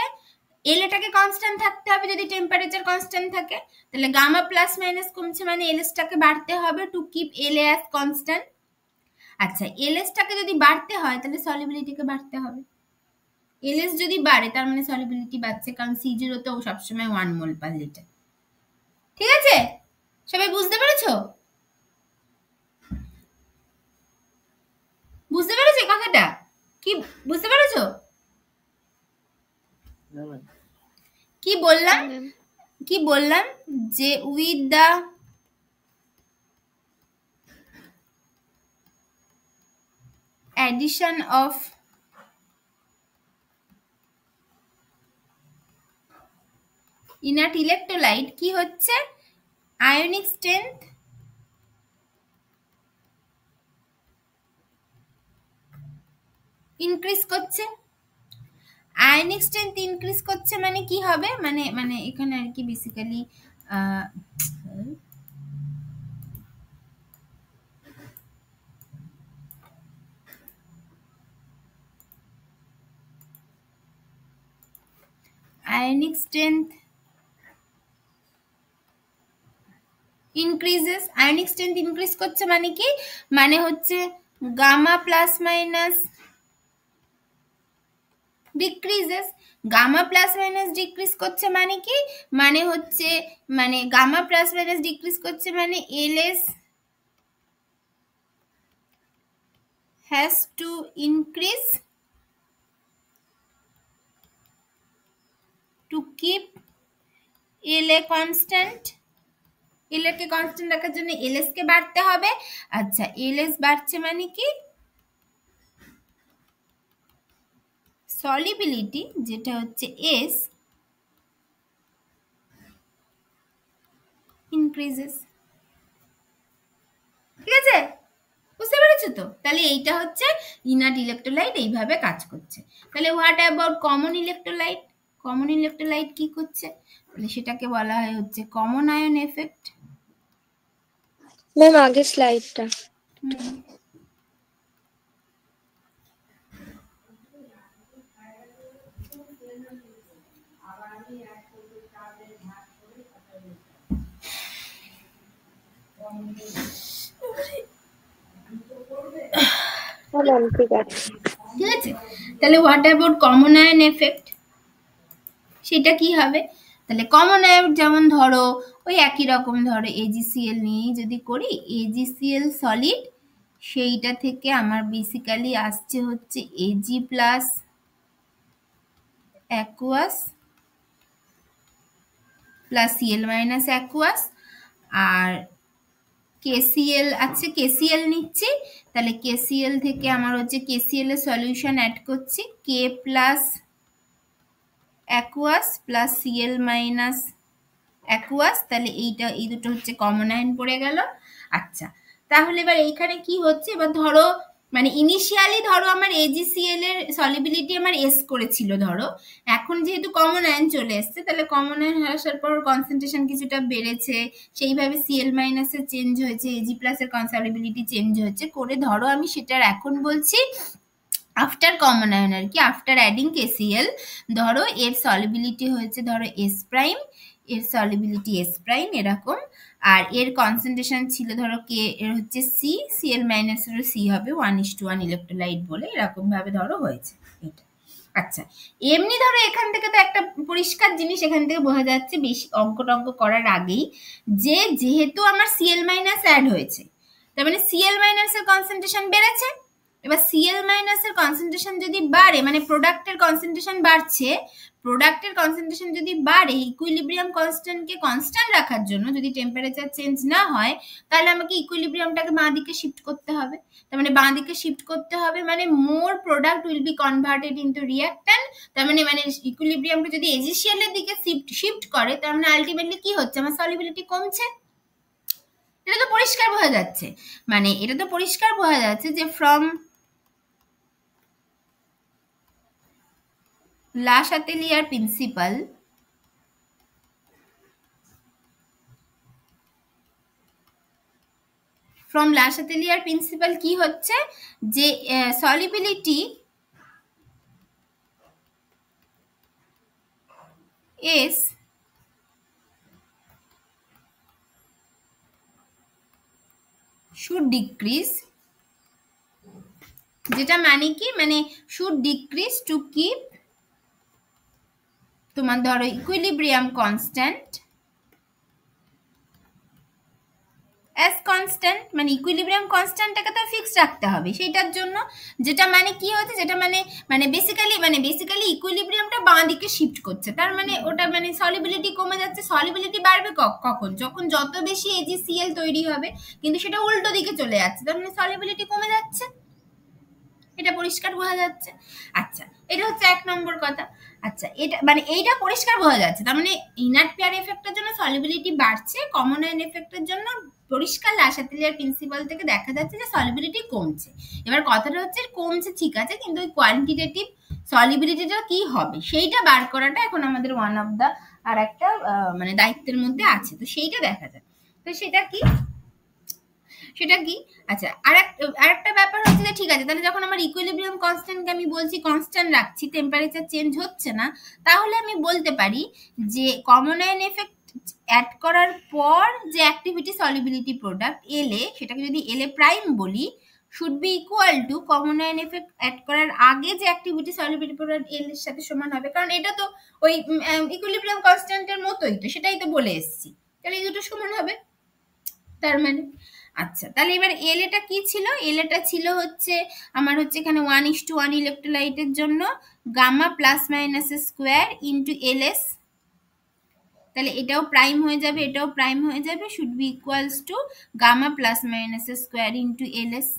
Speaker 1: এলএটাকে কনস্ট্যান্ট থাকতে হবে, যদি টেম্পারেচার কনস্ট্যান্ট থাকে, তাহলে গামা প্লাস মাইনাস কমছে মানে এলএসটাকে বাড়তে হবে to keep LA as constant. আচ্ছা, এলএসটাকে যদি বাড়তে হয় তাহলে সলিবিলিটিকে বাড়তে হবে। এলএস যদি বাড়ে তার মানে সলিবিলিটি বাড়ছে, কারণ সি0 তো সবসময় 1 মোল পার লিটার। ঠিক আছে, সবাই বুঝতে পেরেছো? বুঝতে পেরেছো কথাটা কি, বুঝতে পেরেছো কি বললাম, কি বললাম, যে with the addition of inert electrolyte কি হচ্ছে, আয়নিক স্ট্রেংথ ইনক্রিজ করছে। আয়নিক স্ট্রেংথ ইনক্রিজ করছে মানে কি হবে, মানে মানে এখানে আর কি basically ionic strength increases. Ionic strength increase করছে মানে কি, মানে হচ্ছে gamma plus minus decreases. Gamma plus minus decrease করছে মানে কি, মানে হচ্ছে মানে গামা প্লাস মাইনাস ডিক্রিজ করছে মানে LS has to increase to keep LA constant। LA K constant রাখার জন্য LS কে বাড়তে হবে। আচ্ছা, LS বাড়ছে মানে কি, সলিবিলিটি যেটা হচ্ছে S ইনক্রিজেস। ঠিক আছে, বুঝতে পেরেছো তো? তাহলে এইটা হচ্ছে ইনার্ট ইলেকট্রোলাইট এইভাবে কাজ করছে। তাহলে what about common electrolyte? Common electrolyte কি করছে, তাহলে সেটাকে বলা হয় হচ্ছে কমন আয়ন এফেক্ট।
Speaker 2: ম্যাম আগের স্লাইডটা। ঠিক আছে,
Speaker 1: ঠিক আছে, তাহলে what about common ion effect, সেটা কি হবে? তাহলে কমন আয়ন যেমন ধরো ওই একই রকম, ধরো AgCl নিয়েই যদি করি, AgCl সলিড, সেইটা থেকে আমার বেসিক্যালি আসছে হচ্ছে Ag plus aqueous plus Cl minus aqueous, আর KCl আছে, KCl নিচ্ছি, তাহলে KCl থেকে আমার হচ্ছে KCl এর সলিউশন অ্যাড করছি, K plus aqueous plus Cl minus aqueous, তাহলে এইটা এই দুটো হচ্ছে কমন আয়ন পড়ে গেল। আচ্ছা, তাহলে এবার এইখানে কি হচ্ছে, এবার ধরো মানে ইনিশিয়ালি ধরো আমার AgCl এর সলিবিলিটি আমার S করেছিল ধরো, এখন যেহেতু কমন আয়ন চলে এসছে, তাহলে কমন আয়ন আসার পর কনসেন্ট্রেশন কিছুটা বেড়েছে, সেইভাবে Cl মাইনাস এর চেঞ্জ হয়েছে, Ag প্লাস এর সলিবিলিটি চেঞ্জ হয়েছে করে, ধরো আমি সেটার এখন বলছি আফটার কমন আয়ন আর কি, আফটার অ্যাডিং KCl, ধরো এর সলিবিলিটি হয়েছে ধরো এস প্রাইম, এর সলিবিলিটি এস প্রাইম এরকম, আর এর কনসেন্ট্রেশন ছিল ধরো কে এর হচ্ছে সি, Cl মাইনাস এর সি হবে 1:1 ইলেকট্রোলাইট বলে এরকম ভাবে ধরো হয়েছে এটা। আচ্ছা, এমনি ধরো এখান থেকে তো একটা পরিষ্কার জিনিস এখান থেকে বোঝা যাচ্ছে বেশি অঙ্ক টঙ্ক করার আগেই, যে যেহেতু আমার Cl মাইনাস অ্যাড হয়েছে, তার মানে Cl মাইনাস এর কনসেন্ট্রেশন বেড়েছে। এবার Cl মাইনাস এর কনসেন্ট্রেশন যদি বাড়ে, মানে প্রোডাক্টের কনসেন্ট্রেশন বাড়ছে, প্রোডাক্টের কনসেন্ট্রেশন যদি বাড়ে, ইকুইলিব্রিয়াম কনস্ট্যান্টকে কনস্ট্যান্ট রাখার জন্য যদি টেম্পারেচার চেঞ্জ না হয়, তাহলে আমাকে ইকুইলিব্রিয়ামটাকে বাঁ দিকে শিফট করতে হবে। তার মানে বাঁ দিকে শিফট করতে হবে মানে more product will be converted into reactant. তার মানে ইকুইলিব্রিয়ামটা যদি এজিসিএল এর দিকে শিফট করে, তার মানে আলটিমেটলি কি হচ্ছে, আমার সলিবিলিটি কমছে। এটা তো পরিষ্কার বোঝা যাচ্ছে, মানে এটা তো পরিষ্কার বোঝা যাচ্ছে যে ফ্রম লা শাতেলিয়ার প্রিন্সিপাল, ফ্রম লা শাতেলিয়ার প্রিন্সিপাল কি হচ্ছে যে সলিবিলিটি is should decrease, যেটা মানে কি, মানে should decrease to keep তোমার ধরো ইকুইলিব্রিয়াম কনস্ট্যান্ট অ্যাজ কনস্ট্যান্ট, মানে ইকুইলিব্রিয়াম কনস্ট্যান্টটাকে তো ফিক্স রাখতে হবে সেইটার জন্য, যেটা মানে কি হচ্ছে, যেটা মানে বেসিক্যালি ইকুইলিব্রিয়ামটা বাঁ দিকে শিফট করছে, তার মানে ওটা মানে সলিবিলিটি কমে যাচ্ছে। সলিবিলিটি বাড়বে কখন, যখন যত বেশি AgCl তৈরি হবে, কিন্তু সেটা উল্টো দিকে চলে যাচ্ছে, তার মানে সলিবিলিটি কমে যাচ্ছে, এটা পরিষ্কার বোঝা যাচ্ছে। আচ্ছা, এটা হচ্ছে 1 নম্বর কথা। আচ্ছা, এটা মানে এইটা পরিষ্কার বোঝা যাচ্ছে, তার মানে ইনার্ট পেয়ার এফেক্টের জন্য সলিবিলিটি বাড়ছে, কমন আয়ন এফেক্টের জন্য পরিষ্কার লা শাতেলিয়ার প্রিন্সিপাল থেকে দেখা যাচ্ছে যে সলিবিলিটি কমছে। এবার কথাটা হচ্ছে কমছে ঠিক আছে, কিন্তু ওই কোয়ান্টিটেটিভ সলিবিলিটিটা কি হবে সেইটা বার করাটা এখন আমাদের ওয়ান অফ দা আর একটা মানে দায়িত্বের মধ্যে আছে, তো সেইটা দেখা যায়। তো সেটা কি, সেটা কি, আচ্ছা আরেকটা ব্যাপার হচ্ছে যে ঠিক আছে, তাহলে যখন আমার ইকুইলিব্রিয়াম কনস্ট্যান্টকে আমি বলছি কনস্ট্যান্ট রাখছি, টেম্পারেচার চেঞ্জ হচ্ছে না, তাহলে আমি বলতে পারি যে কমন আয়ন এফেক্ট অ্যাড করার পর যে অ্যাক্টিভিটি সলিবিলিটি প্রোডাক্ট এলএ, সেটাকে যদি এলএ প্রাইম বলি, should be equal to common ion effect add করার আগে যে অ্যাক্টিভিটি সলিবিলিটি প্রোডাক্ট এল এর সাথে সমান হবে, কারণ এটা তো ওই ইকুইলিব্রিয়াম কনস্ট্যান্টের মতোই, তো সেটাই তো বলে এসেছি, তাহলে এই দুটো সমান হবে তার মানে। আচ্ছা, তাহলে এবার এলএটা কি ছিল, এলএটা ছিল হচ্ছে আমার হচ্ছে এখানে 1:1 ইলেকট্রোলাইটের জন্য gamma plus minus square into LS, তাহলে এটাও প্রাইম হয়ে যাবে, এটাও প্রাইম হয়ে যাবে, should be equals to gamma plus minus square into LS,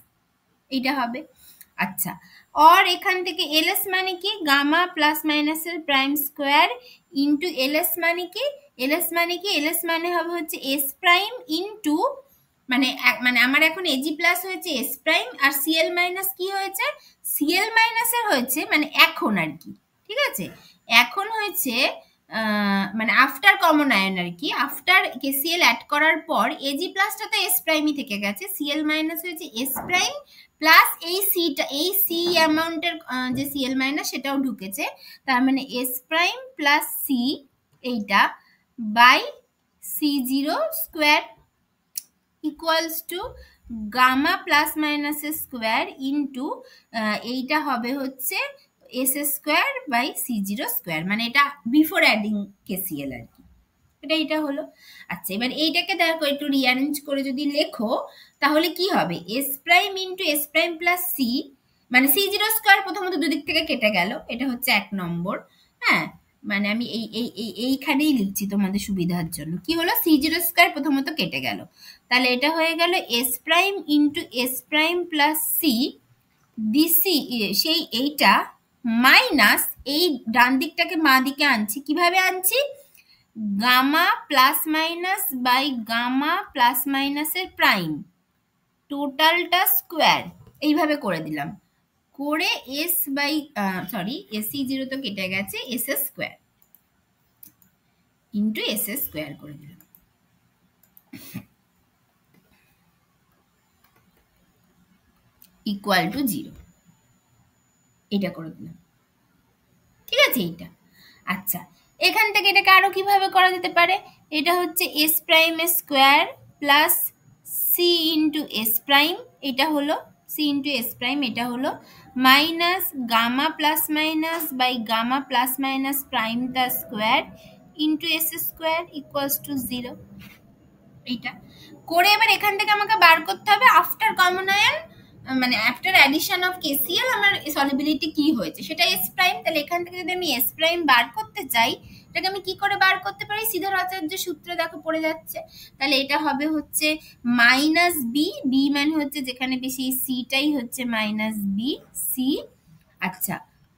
Speaker 1: এইটা হবে। আচ্ছা, और এখান থেকে এলএস মানে কি, গামা প্লাস মাইনাসের প্রাইম স্কোয়ার ইন্টু এলএস মানে কি, এলএস মানে কি, এলএস মানে হবে হচ্ছে এস প্রাইম ইন্টু মানে আমার এখন এজি প্লাস হয়েছে এস প্রাইম, আর সিএল মাইনাস কি হয়েছে, সিএল মাইনাসের হয়েছে মানে এখন আর কি, ঠিক আছে, এখন হয়েছে মানে আফটার কমন আয়ন আর কি, আফটার কেসিএল অ্যাড করার পর এজি প্লাসটা তো এস প্রাইমই থেকে গেছে, সিএল মাইনাস হয়েছে এস প্রাইম প্লাস এই সিটা, এই সি অ্যামাউন্টের যে সিএল মাইনাস সেটাও ঢুকেছে, তার মানে এস প্রাইম প্লাস সি এইটা by C0 square equals to gamma plus minus square into এইটা হবে হচ্ছে S square by C0 square, মানে এটা বিফোর অ্যাডিং কেসিএল আর কি, এটা হলো। আচ্ছা, এবার এইটাকে দেখো একটু রিঅ্যারেঞ্জ করে যদি লেখো, তাহলে কি হবে, S prime into S prime plus C, মানে C0 স্কোয়ার প্রথমত দুদিক থেকে কেটে গেল, এটা হচ্ছে 1 নম্বর। হ্যাঁ, মানে আমি এইখানেই লিখছি তোমাদের সুবিধার জন্য, কি হলো, C0 স্কোয়ার প্রথমত কেটে গেল, তাহলে এটা হয়ে গেল S prime into S prime plus C DC, সেই এইটা মাইনাস এই ডান দিকটাকে বাঁ দিকে আনছি, কিভাবে আনছি, gamma plus minus by gamma plus মাইনাসের প্রাইম টোটালটা স্কোয়ার, এইভাবে করে দিলাম, করে এস বাই সরি C0 তো কেটে গেছে, S square into S square করে দিলাম, ইকুয়াল টু 0। এটা করে দিলাম, ঠিক আছে এইটা। আচ্ছা, এখান থেকে এটাকে আরো কিভাবে করা যেতে পারে, এটা হচ্ছে S prime square plus C into S prime, এটা হলো সি ইন্টু এস প্রাইম, এটা হলো minus gamma plus minus by gamma plus minus prime তার square into S square equals to 0। এইটা করে এবার এখান থেকে আমাকে বার করতে হবে আফটার কমনায়ন, মানে আফটার অ্যাডিশন অফ কেসিএল আমার সলিবিলিটি কি হয়েছে সেটা এস প্রাইম। তাহলে এখান থেকে যদি আমি এস প্রাইম বার করতে চাই, এটাকে আমি কি করে বার করতে পারি, সিদ্ধার্থাচার্য সূত্র দেখো পড়ে যাচ্ছে। তাহলে এটা হবে হচ্ছে মাইনাস বি, বি মানে হচ্ছে যেখানে বেশি সিটাই হচ্ছে মাইনাস বি সি। আচ্ছা,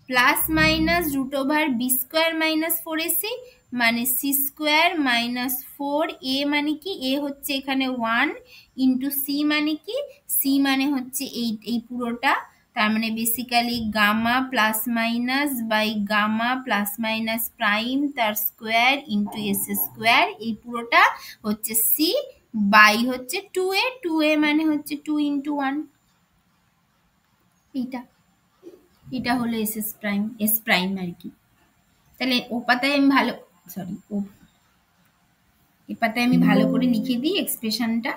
Speaker 1: plus minus root over B square minus 4ac মানে সি স্কোয়ার মাইনাস 4a মানে কি, এ হচ্ছে এখানে 1 ইন্টু সি মানে কি, সি মানে হচ্ছে এই পুরোটা, তার মানে basically gamma plus minus by gamma plus minus prime তার স্কোয়ার ইন্টু এস স্কোয়ার, এই পুরোটা হচ্ছে সি বাই হচ্ছে 2a, 2a মানে হচ্ছে 2 ইন্টু 1, এইটা এটা হলো S S prime, S prime আর কি। তাহলে ও পাতায় আমি ভালো, সরি এ পাতায় আমি ভালো করে লিখে দিই এক্সপ্রেশনটা।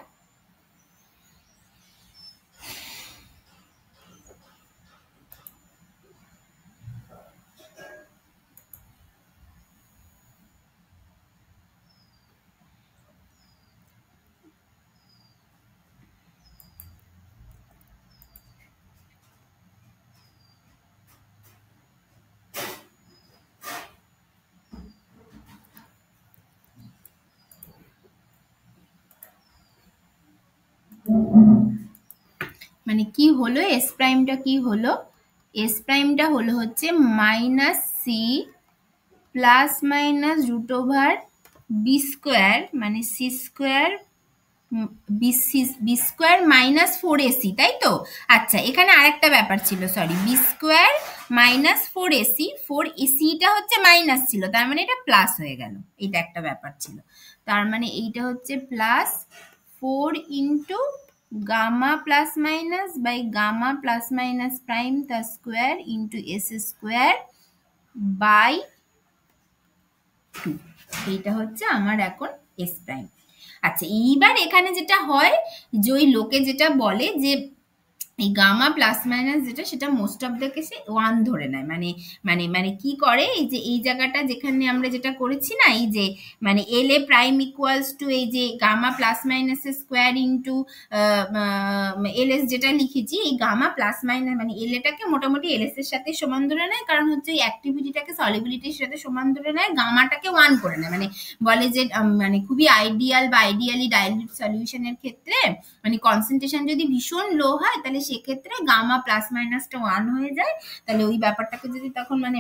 Speaker 1: মানে কি হলো, এস প্রাইমটা কি হলো, এস প্রাইমটা হলো হচ্ছে minus C plus minus root over B square মানে C square B square minus 4ac, তাই তো। আচ্ছা, এখানে আরেকটা ব্যাপার ছিল, sorry, B square minus 4ac, 4ac-টা হচ্ছে মাইনাস ছিল, তার মানে এটা প্লাস হয়ে গেল, এটা একটা ব্যাপার ছিল। তার মানে এইটা হচ্ছে plus 4 into gamma plus minus by gamma plus minus prime তার square into S square by 2, এইটা হচ্ছে আমার এখন এস প্রাইম। আচ্ছা, এইবার এখানে যেটা হয় যে ওই লোকে যেটা বলে যে এই গামা প্লাস মাইনাস যেটা, সেটা মোস্ট অফ দ্য কেসে 1 ধরে নেয়, মানে মানে মানে কি করে, এই যে এই জায়গাটা যেখানে আমরা যেটা করেছি না, এই যে মানে L A prime equals to এই যে gamma plus minus square into L S যেটা লিখেছি, এই গামা প্লাস মাইনাস মানে এল এটাকে মোটামুটি এল এস এর সাথে সমান ধরে নেয়, কারণ হচ্ছে এই অ্যাক্টিভিটিটাকে সলিবিলিটির সাথে সমান ধরে নেয়, গামাটাকে 1 করে নেয়, মানে বলে যে মানে খুবই আইডিয়াল বা আইডিয়ালি ডাইলিউট সলিউশনের ক্ষেত্রে মানে কনসেন্ট্রেশন যদি ভীষণ লো হয় তাহলে সেক্ষেত্রে গামা প্লাস মাইনাসটা 1 হয়ে যায়। তাহলে ওই ব্যাপারটাকে যদি তখন মানে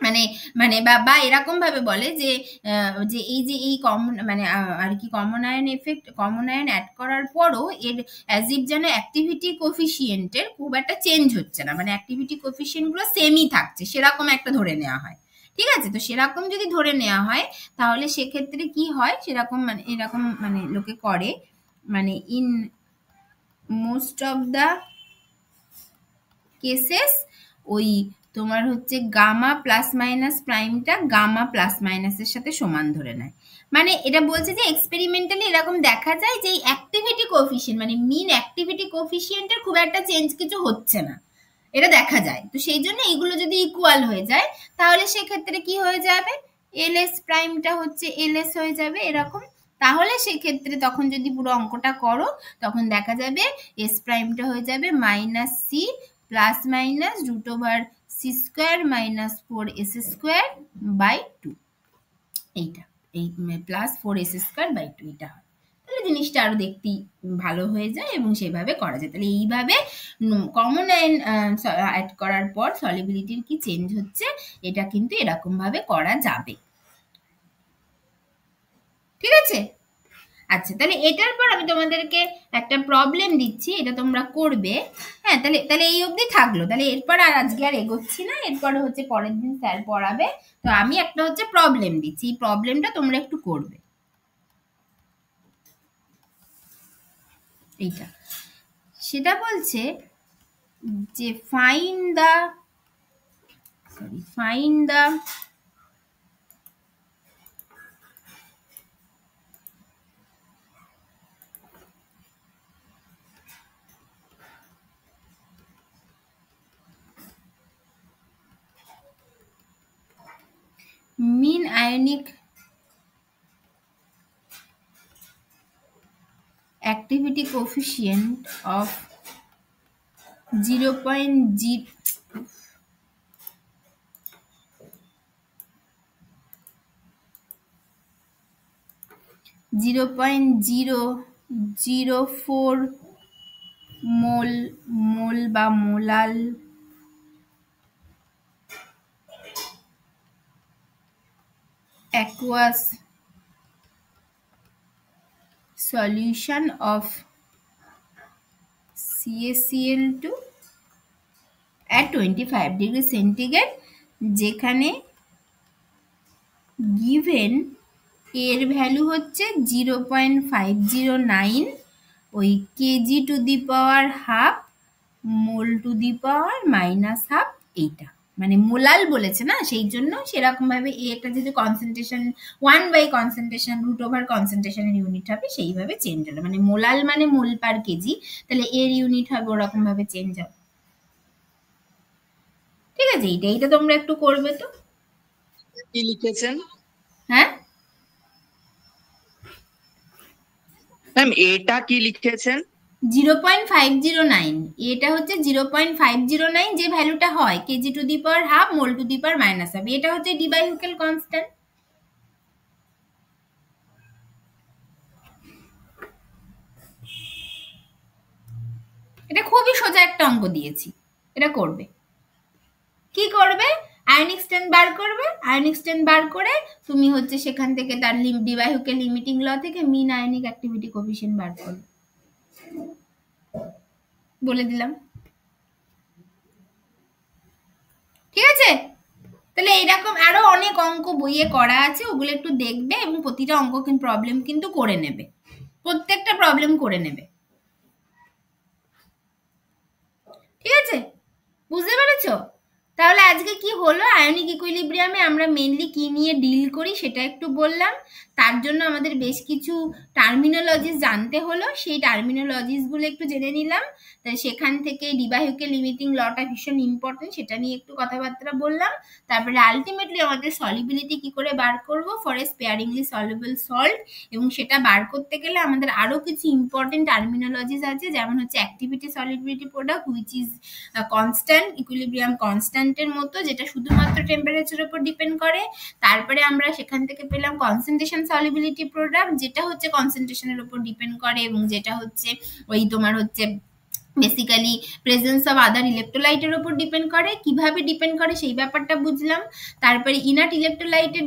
Speaker 1: মানে মানে বা এরকম ভাবে বলে যে যে এই যে এই কমন মানে আর কি common ion effect, common ion add করার পরও এর অ্যাজ ইফ যেন অ্যাক্টিভিটি কোফিসিয়েন্টের খুব একটা চেঞ্জ হচ্ছে না, মানে অ্যাক্টিভিটি কোফিসিয়েন্ট গুলো সেমই থাকছে, সেরকম একটা ধরে নেওয়া হয়। ঠিক আছে, তো সেরকম যদি ধরে নেওয়া হয় তাহলে সেক্ষেত্রে কি হয়, সেরকম মানে এরকম মানে লোকে করে, মানে in most of the cases ওই তোমার হচ্ছে গামা প্লাস মাইনাস প্রাইমটা গামা প্লাস মাইনাসের সাথে সমান ধরে নেয়। মানে এটা বলছে যে এক্সপেরিমেন্টালি এরকম দেখা যায় যে এই অ্যাক্টিভিটি কোএফিসিয়েন্ট মানে মিন অ্যাক্টিভিটি কোএফিসিয়েন্টের খুব একটা চেঞ্জ কিছু হচ্ছে না, এটা দেখা যায়। তো সেই জন্য এগুলো যদি ইকুয়াল হয়ে যায় তাহলে সেক্ষেত্রে কি হয়ে যাবে, এল এস প্রাইমটা হচ্ছে এল এস হয়ে যাবে এরকম। তাহলে সেক্ষেত্রে তখন যদি পুরো অঙ্কটা করো তখন দেখা যাবে এস প্রাইমটা হয়ে যাবে minus C plus minus root over C square minus 4s square by 2, এইটা এই প্লাস 4s স্কোয়ার বাই 2, এটা হয়। তাহলে জিনিসটা আরো দেখতে ভালো হয়ে যায় এবং সেভাবে করা যায়। তাহলে এইভাবে কমন আয়ন অ্যাড করার পর সলিবিলিটির কি চেঞ্জ হচ্ছে এটা কিন্তু এরকম ভাবে করা যাবে। ঠিক আছে, আচ্ছা, তাহলে এটার পর আমি তোমাদেরকে একটা প্রবলেম দিচ্ছি, এটা তোমরা করবে। হ্যাঁ, তাহলে তাহলে এই অবধি থাকলো, তাহলে এরপর আর আজকে আর এগোচ্ছি না, এরপরে হচ্ছে পরের দিন স্যার পড়াবে। তো আমি একটা হচ্ছে প্রবলেম দিচ্ছি, এই প্রবলেমটা তোমরা একটু করবে। এইটা সেটা বলছে যে find the find the mean ionic activity coefficient of 0.0 0.004 মোল বা মোলাল aqueous solution of CaCl2 at 25 degree centigrade, যেখানে given এর ভ্যালু হচ্ছে 0.509, ওই KG two the power half mole two the power minus half, এইটা মানে মোলাল বলেছে না, সেই জন্য সেরকম ভাবে এটা যেহেতু কনসেন্ট্রেশন 1/কনসেন্ট্রেশন √কনসেন্ট্রেশনের ইউনিট হবে, সেইভাবে চেঞ্জ হলো, মানে মোলাল মানে মোল পার কেজি, তাহলে এর ইউনিট হবে ওরকম ভাবে চেঞ্জ হবে। ঠিক আছে, এইটা তোমরা একটু করবে তো।
Speaker 3: কি লিখেছেন?
Speaker 1: হ্যাঁ
Speaker 3: ম্যাম, এটা কি লিখেছেন?
Speaker 1: 0.509, এটা হচ্ছে 0.509, যে ভ্যালুটা হয় KG two the power half mole two the power minus half, এটা হচ্ছে ডি/হুকেল কনস্ট্যান্ট। এটা খুবই সোজা একটা অঙ্ক দিয়েছি, এটা করবে। কি করবে? আয়নিক স্ট্রেন্থ বার করবে, আয়নিক স্ট্রেন্থ বার করে তুমি হচ্ছে সেখান থেকে তার ডি/হুকেল লিমিটিং ল থেকে মিন আয়নিক অ্যাক্টিভিটি কোএফিসিয়েন্ট বার করবে, বলে দিলাম। ঠিক আছে, তাহলে এইরকম আরো অনেক অঙ্ক বইয়ে করা আছে, ওগুলো একটু দেখবে এবং প্রতিটা অঙ্ক প্রবলেম কিন্তু করে নেবে, প্রত্যেকটা প্রবলেম করে নেবে। ঠিক আছে, বুঝতে পেরেছো? তাহলে আজকে কি হলো, আয়নিক ইকুইলিব্রিয়ামে আমরা মেইনলি কি নিয়ে ডিল করি সেটা একটু বললাম, তার জন্য আমাদের বেশ কিছু টার্মিনোলজিস জানতে হলো, সেই টার্মিনোলজিস গুলো একটু জেনে নিলাম, তাই সেখান থেকে ডি/হুকেল লিমিটিং লটা ভীষণ ইম্পর্টেন্ট, সেটা নিয়ে একটু কথাবার্তা বললাম। তারপরে আলটিমেটলি আমাদের সলিবিলিটি কি করে বার করব ফর এ স্পেয়ারিংলি সলিউবল সল্ট, এবং সেটা বার করতে গেলে আমাদের আরো কিছু ইম্পর্টেন্ট টার্মিনোলজিস আছে, যেমন হচ্ছে activity solubility product which is constant, equilibrium কনস্ট্যান্টের মতো, যেটা শুধুমাত্র টেম্পারেচারের উপর ডিপেন্ড করে। তারপরে আমরা সেখান থেকে পেলাম কনসেন্ট্রেশন সলিবিলিটি প্রোডাক্ট, যেটা হচ্ছে কনসেন্ট্রেশনের উপর ডিপেন্ড করে, এবং যেটা হচ্ছে ওই তোমার হচ্ছে বেসিক্যালি প্রেজেন্স অফ আদার ইলেকট্রোলাইটের উপর ডিপেন্ড করে, কিভাবে ডিপেন্ড করে সেই ব্যাপারটা বুঝলাম। তারপরে ইনার্ট ইলেকট্রোলাইটের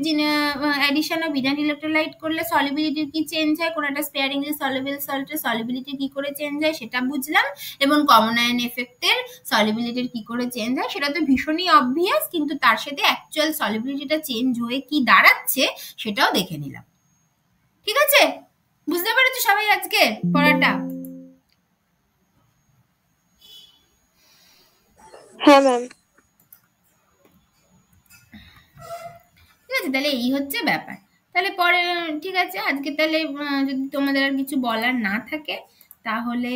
Speaker 1: অ্যাডিশন অফ ইনার্ট ইলেকট্রোলাইট করলে সলিবিলিটির কি চেঞ্জ হয়, কোন একটা স্পেয়ারিংলি সলিউবল সল্টের সলিবিলিটি কি করে চেঞ্জ হয় সেটা বুঝলাম, এবং কমন আয়ন এফেক্টের সলিবিলিটির কি করে চেঞ্জ হয় সেটা তো ভীষণই অবভিয়াস, কিন্তু তার সাথে অ্যাকচুয়াল সলিবিলিটিটা চেঞ্জ হয়ে কি দাঁড়াচ্ছে সেটাও দেখে নিলাম। ঠিক আছে, বুঝতে পেরেছো সবাই আজকে পড়াটা?
Speaker 2: হ্যাঁ ম্যাম।
Speaker 1: ঠিক আছে, তাহলে এই হচ্ছে ব্যাপার। তাহলে পরে ঠিক আছে, আজকে তাহলে যদি তোমাদের আর কিছু বলার না থাকে তাহলে